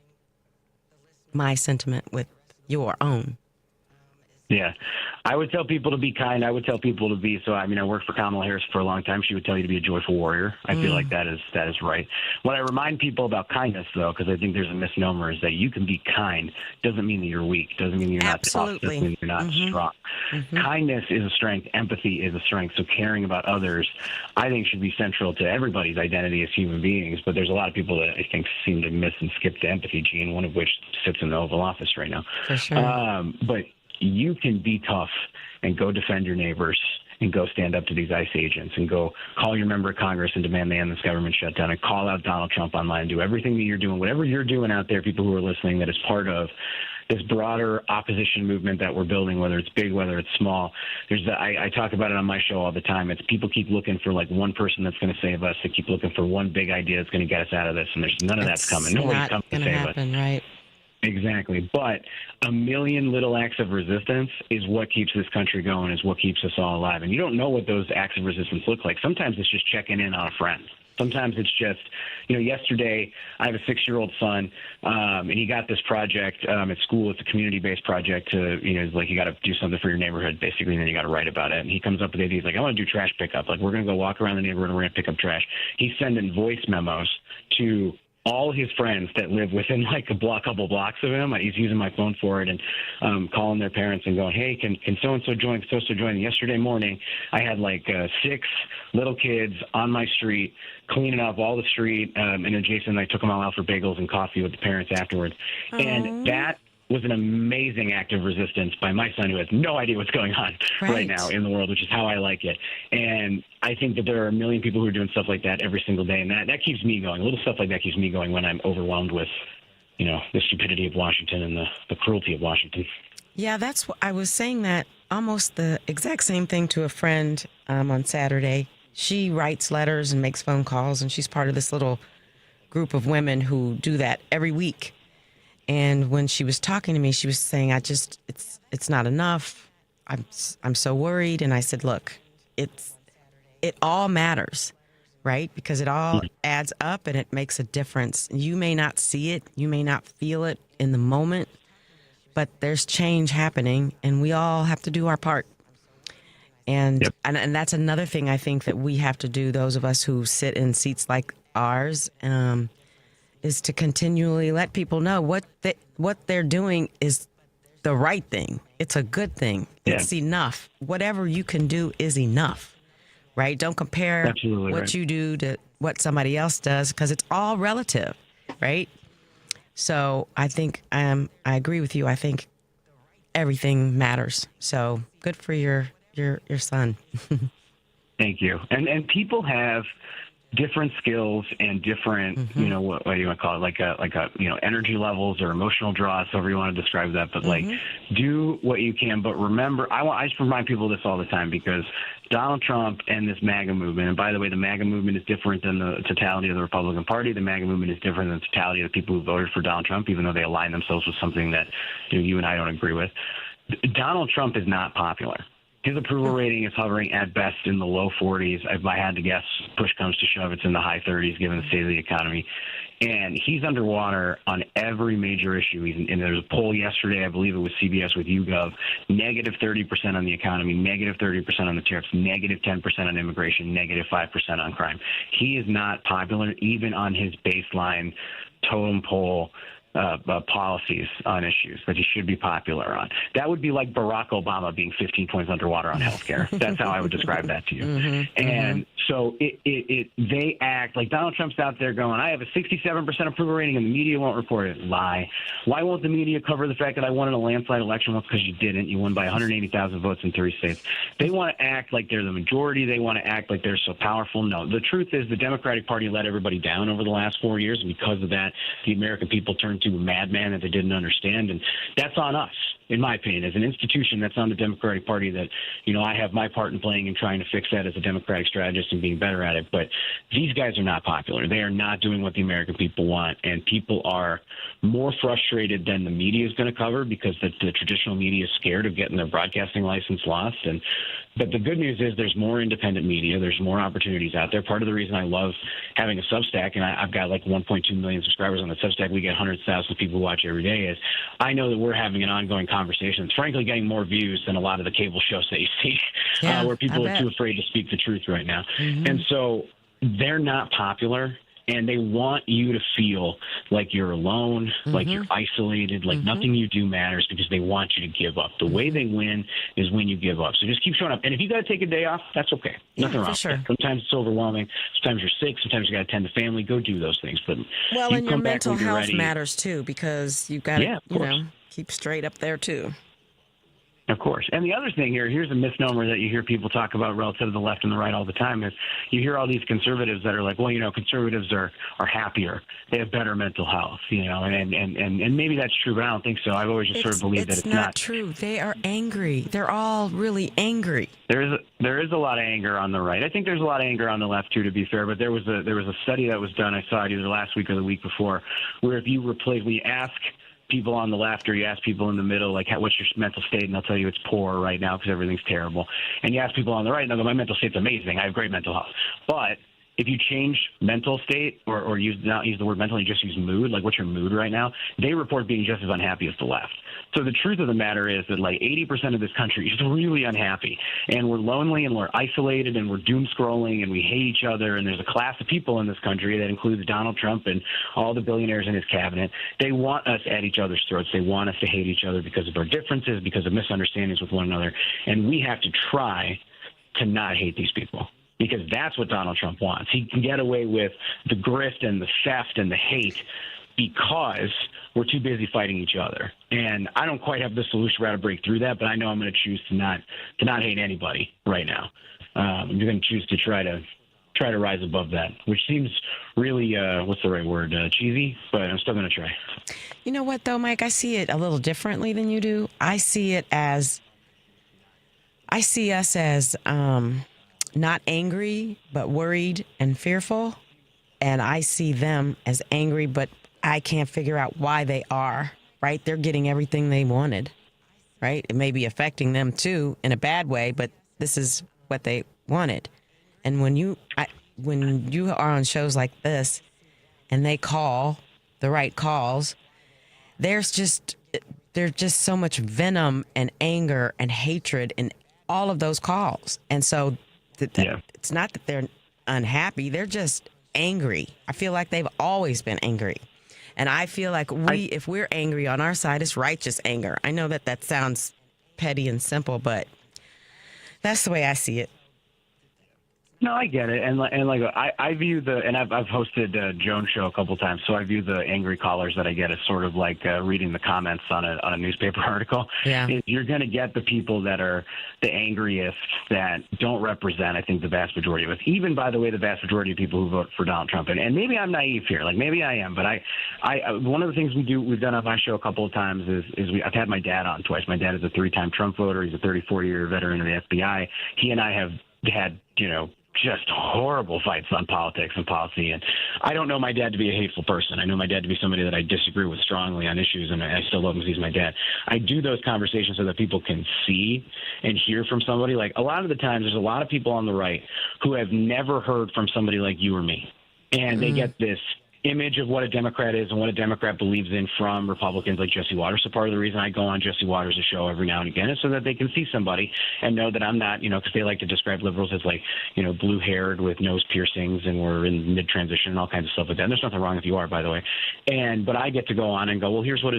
my sentiment with your own. Yeah, I would tell people to be kind. I would tell people to be, I worked for Kamala Harris for a long time. She would tell you to be a joyful warrior. I feel like that is right. What I remind people about kindness, though, because I think there's a misnomer, is that you can be kind. Doesn't mean that you're weak. Doesn't mean you're not tough. Doesn't mean you're not strong. Kindness is a strength. Empathy is a strength. So caring about others, I think, should be central to everybody's identity as human beings. But there's a lot of people that I think seem to miss and skip the empathy gene, one of which sits in the Oval Office right now. For sure. But you can be tough and go defend your neighbors and go stand up to these ICE agents and go call your member of Congress and demand they end this government shutdown and call out Donald Trump online. Do everything that you're doing, whatever you're doing out there, people who are listening, that is part of this broader opposition movement that we're building, whether it's big, whether it's small. I talk about it on my show all the time. It's people keep looking for like one person that's going to save us. They keep looking for one big idea that's going to get us out of this, and there's none of that's coming. Nobody's coming to save us. Right? Exactly. But a million little acts of resistance is what keeps this country going, is what keeps us all alive. And you don't know what those acts of resistance look like. Sometimes it's just checking in on a friend. Sometimes it's just, yesterday I have a 6-year-old son, and he got this project at school. It's a community-based project to, like you got to do something for your neighborhood, basically, and then you got to write about it. And he comes up with the idea. He's like, I want to do trash pickup. Like, we're going to go walk around the neighborhood and we're going to pick up trash. He's sending voice memos to all his friends that live within like couple blocks of him. He's using my phone for it and calling their parents and going, hey, can so-and-so join? So-and-so join. Yesterday morning, I had like 6 little kids on my street cleaning up all the street. And then Jason and I took them all out for bagels and coffee with the parents afterwards. And that was an amazing act of resistance by my son, who has no idea what's going on right now in the world, which is how I like it. And I think that there are a million people who are doing stuff like that every single day, and that keeps me going. Little stuff like that keeps me going when I'm overwhelmed with, the stupidity of Washington and the cruelty of Washington. Yeah, that's what I was saying, that almost the exact same thing to a friend on Saturday. She writes letters and makes phone calls, and she's part of this little group of women who do that every week. And when she was talking to me, she was saying, it's not enough. I'm so worried. And I said, look, it all matters, right? Because it all adds up and it makes a difference. You may not see it. You may not feel it in the moment, but there's change happening and we all have to do our part. And that's another thing I think that we have to do, those of us who sit in seats like ours, is to continually let people know what they're doing is the right thing. It's a good thing. Yeah. It's enough. Whatever you can do is enough, right? Don't compare what you do to what somebody else does, because it's all relative, right? So I think I agree with you. I think everything matters. So good for your son. Thank you. And people have different skills and different, what do you want to call it? Like a energy levels or emotional draws, however you want to describe that. But like, do what you can. But remember, I just remind people of this all the time, because Donald Trump and this MAGA movement, and by the way, the MAGA movement is different than the totality of the Republican Party. The MAGA movement is different than the totality of the people who voted for Donald Trump, even though they align themselves with something that you and I don't agree with. Donald Trump is not popular. His approval rating is hovering at best in the low 40s. If I had to guess, push comes to shove, it's in the high 30s, given the state of the economy. And he's underwater on every major issue. And there's a poll yesterday, I believe it was CBS with YouGov, negative 30% on the economy, negative 30% on the tariffs, negative 10% on immigration, negative 5% on crime. He is not popular, even on his baseline totem pole policies on issues that he should be popular on. That would be like Barack Obama being 15 points underwater on healthcare. That's how I would describe that to you. And so they act like Donald Trump's out there going, I have a 67% approval rating and the media won't report it. Lie. Why won't the media cover the fact that I won in a landslide election? Well, because you didn't. You won by 180,000 votes in 3 states. They want to act like they're the majority. They want to act like they're so powerful. No, the truth is the Democratic Party let everybody down over the last 4 years. And because of that, the American people turned to a madman that they didn't understand. And that's on us, in my opinion. As an institution, that's on the Democratic Party that, I have my part in playing and trying to fix that as a Democratic strategist and being better at it. But these guys are not popular. They are not doing what the American people want. And people are more frustrated than the media is going to cover, because the traditional media is scared of getting their broadcasting license lost. But the good news is there's more independent media. There's more opportunities out there. Part of the reason I love having a Substack, and I've got like 1.2 million subscribers on the Substack. We get hundreds of thousands of people who watch every day, is I know that we're having an ongoing conversation conversation. It's frankly getting more views than a lot of the cable shows that you see, where people are too afraid to speak the truth right now. Mm-hmm. And so they're not popular. And they want you to feel like you're alone, like you're isolated, like nothing you do matters, because they want you to give up. The way they win is when you give up. So just keep showing up. And if you got to take a day off, that's okay. Nothing wrong with it. Sometimes it's overwhelming. Sometimes you're sick. Sometimes you got to tend to family. Go do those things. But well, and your mental health ready. matters too, because you've got to, keep straight up there too. Of course. And the other thing here's a misnomer that you hear people talk about relative to the left and the right all the time, is you hear all these conservatives that are like, well, conservatives are happier. They have better mental health, and maybe that's true, but I don't think so. I've always just sort of believed that it's not true. They are angry. They're all really angry. There is a lot of anger on the right. I think there's a lot of anger on the left too, to be fair, but there was a study that was done, I saw it either last week or the week before, where if you ask people on the left or you ask people in the middle, like, what's your mental state, and they'll tell you it's poor right now because everything's terrible. And you ask people on the right, and they'll go, my mental state's amazing. I have great mental health. But if you change mental state or not use the word mental, you just use mood, like what's your mood right now, they report being just as unhappy as the left. So the truth of the matter is that like 80% of this country is really unhappy, and we're lonely and we're isolated and we're doom scrolling and we hate each other. And there's a class of people in this country that includes Donald Trump and all the billionaires in his cabinet. They want us at each other's throats. They want us to hate each other because of our differences, because of misunderstandings with one another. And we have to try to not hate these people, because that's what Donald Trump wants. He can get away with the grift and the theft and the hate because we're too busy fighting each other. And I don't quite have the solution for how to break through that, but I know I'm going to choose to not hate anybody right now. I'm going to choose to try to rise above that, which seems really, what's the right word, cheesy, but I'm still going to try. You know what, though, Mike? I see it a little differently than you do. I see us as not angry, but worried and fearful. And I see them as angry, but I can't figure out why they are, right? They're getting everything they wanted, right? It may be affecting them, too, in a bad way, but this is what they wanted. And when you are on shows like this and they call the right calls, there's just so much venom and anger and hatred in all of those calls. And so it's not that they're unhappy. They're just angry. I feel like they've always been angry. And I feel like if we're angry on our side, it's righteous anger. I know that sounds petty and simple, but that's the way I see it. No, I get it, and I view I've hosted Joan's show a couple times, so I view the angry callers that I get as sort of like reading the comments on a newspaper article. Yeah, you're going to get the people that are the angriest that don't represent, I think, the vast majority of us. Even, by the way, the vast majority of people who vote for Donald Trump, and maybe I'm naive here, like maybe I am, but I one of the things we've done on my show a couple of times is I've had my dad on twice. My dad is a 3-time Trump voter. He's a 34-year veteran of the FBI. He and I have had just horrible fights on politics and policy. And I don't know my dad to be a hateful person. I know my dad to be somebody that I disagree with strongly on issues, and I still love him because he's my dad. I do those conversations so that people can see and hear from somebody. Like, a lot of the times, there's a lot of people on the right who have never heard from somebody like you or me. And they get this image of what a Democrat is and what a Democrat believes in from Republicans like Jesse Waters. So part of the reason I go on Jesse Waters' show every now and again is so that they can see somebody and know that I'm not, because they like to describe liberals as like, blue-haired with nose piercings, and we're in mid-transition and all kinds of stuff like that. And there's nothing wrong if you are, by the way. But I get to go on and go, well, here's what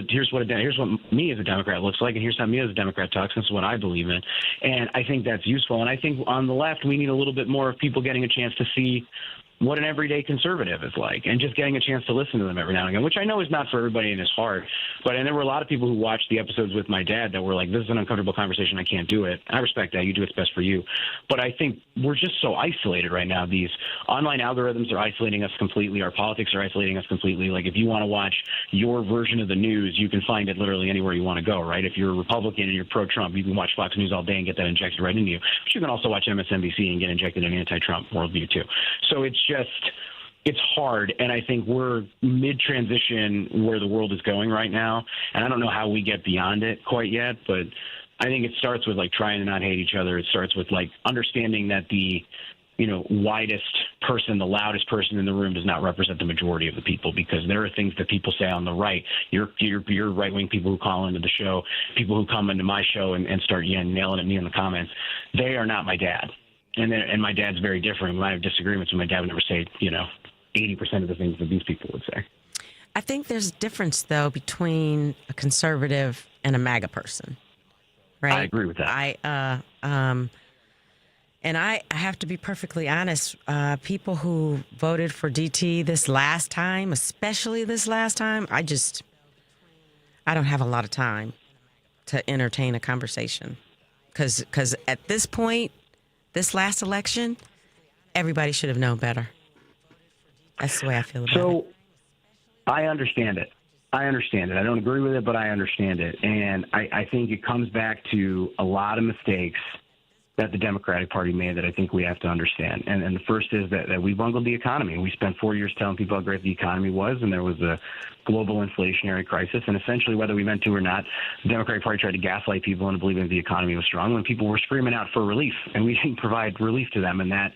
me as a Democrat looks like, and here's how me as a Democrat talks. This is what I believe in. And I think that's useful. And I think on the left, we need a little bit more of people getting a chance to see what an everyday conservative is like, and just getting a chance to listen to them every now and again, which I know is not for everybody in his heart. And there were a lot of people who watched the episodes with my dad that were like, this is an uncomfortable conversation. I can't do it. I respect that. You do what's best for you. But I think we're just so isolated right now. These online algorithms are isolating us completely. Our politics are isolating us completely. Like, if you want to watch your version of the news, you can find it literally anywhere you want to go, right? If you're a Republican and you're pro-Trump, you can watch Fox News all day and get that injected right into you. But you can also watch MSNBC and get injected in an anti-Trump worldview too. So it's hard, and I think we're mid-transition where the world is going right now, and I don't know how we get beyond it quite yet, but I think it starts with, trying to not hate each other. It starts with, understanding that the widest person, the loudest person in the room does not represent the majority of the people, because there are things that people say on the right. Your right-wing people who call into the show, people who come into my show and start nailing at me in the comments, they are not my dad. And my dad's very different. When I have disagreements with my dad, would never say, 80% of the things that these people would say. I think there's a difference, though, between a conservative and a MAGA person, right? I agree with that. And I have to be perfectly honest, people who voted for DT this last time, especially this last time, I don't have a lot of time to entertain a conversation. Because at this point, this last election, everybody should have known better. That's the way I feel about it. So I understand it. I don't agree with it, but I understand it. And I think it comes back to a lot of mistakes that the Democratic Party made that I think we have to understand. And the first is that we bungled the economy. We spent 4 years telling people how great the economy was, and there was a global inflationary crisis. And essentially, whether we meant to or not, the Democratic Party tried to gaslight people into believing the economy was strong when people were screaming out for relief, and we didn't provide relief to them. And that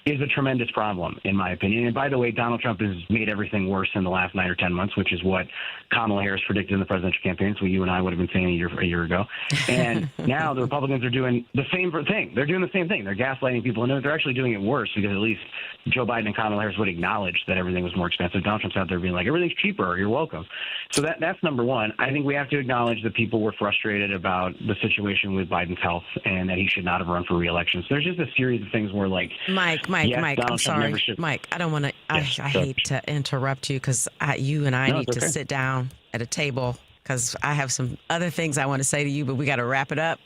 is a tremendous problem, in my opinion. And by the way, Donald Trump has made everything worse in the last 9 or 10 months, which is what Kamala Harris predicted in the presidential campaign. It's what you and I would have been saying a year ago. And now the Republicans are doing the same thing. They're doing the same thing. They're gaslighting people, and they're actually doing it worse, because at least Joe Biden and Kamala Harris would acknowledge that everything was more expensive. Donald Trump's out there being like, everything's cheaper, you're welcome. So that's number one. I think we have to acknowledge that people were frustrated about the situation with Biden's health and that he should not have run for re-election. So there's just a series of things where, like, Mike, I'm sorry. Mike, I don't want to, I hate to interrupt you, because you and I need to sit down at a table, because I have some other things I want to say to you, but we got to wrap it up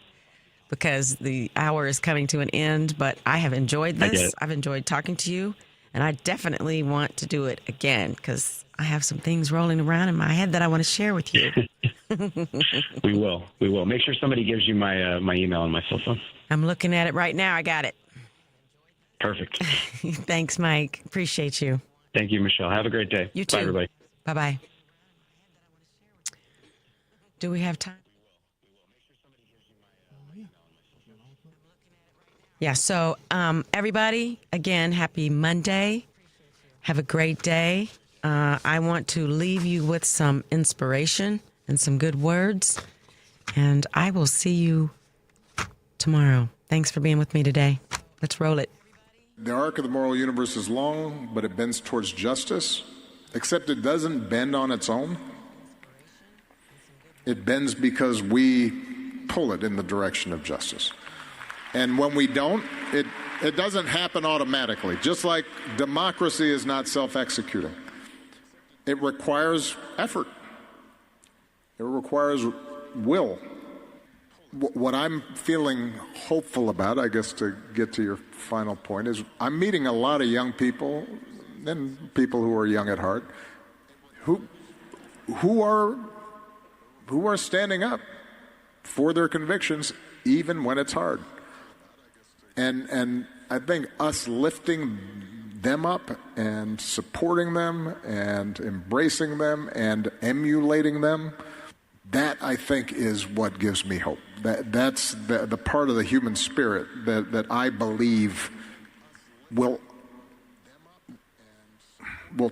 because the hour is coming to an end. But I have enjoyed this. I've enjoyed talking to you, and I definitely want to do it again, because I have some things rolling around in my head that I want to share with you. We will. Make sure somebody gives you my email and my cell phone. I'm looking at it right now. I got it. Perfect. Thanks, Mike. Appreciate you. Thank you, Michelle. Have a great day. You too. Bye, everybody. Bye-bye. Do we have time? Yeah, so everybody, again, happy Monday. Have a great day. I want to leave you with some inspiration and some good words, and I will see you tomorrow. Thanks for being with me today. Let's roll it. The arc of the moral universe is long, but it bends towards justice, except it doesn't bend on its own. It bends because we pull it in the direction of justice. And when we don't, it doesn't happen automatically. Just like democracy is not self-executing. It requires effort. It requires will. What I'm feeling hopeful about, I guess, to get to your final point, is I'm meeting a lot of young people and people who are young at heart who are standing up for their convictions even when it's hard. And I think us lifting them up and supporting them and embracing them and emulating them, that, I think, is what gives me hope. That's the part of the human spirit that I believe will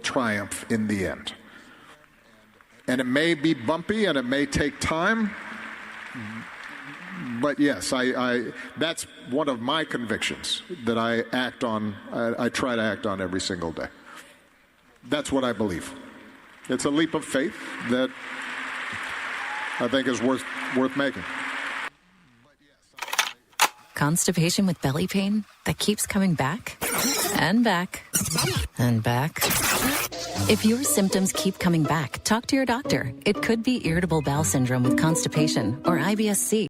triumph in the end. And it may be bumpy and it may take time, but yes, I that's one of my convictions that I act on. I try to act on every single day. That's what I believe. It's a leap of faith that I think is worth making. Constipation with belly pain that keeps coming back and back and back. If your symptoms keep coming back, talk to your doctor. It could be irritable bowel syndrome with constipation or IBS-C.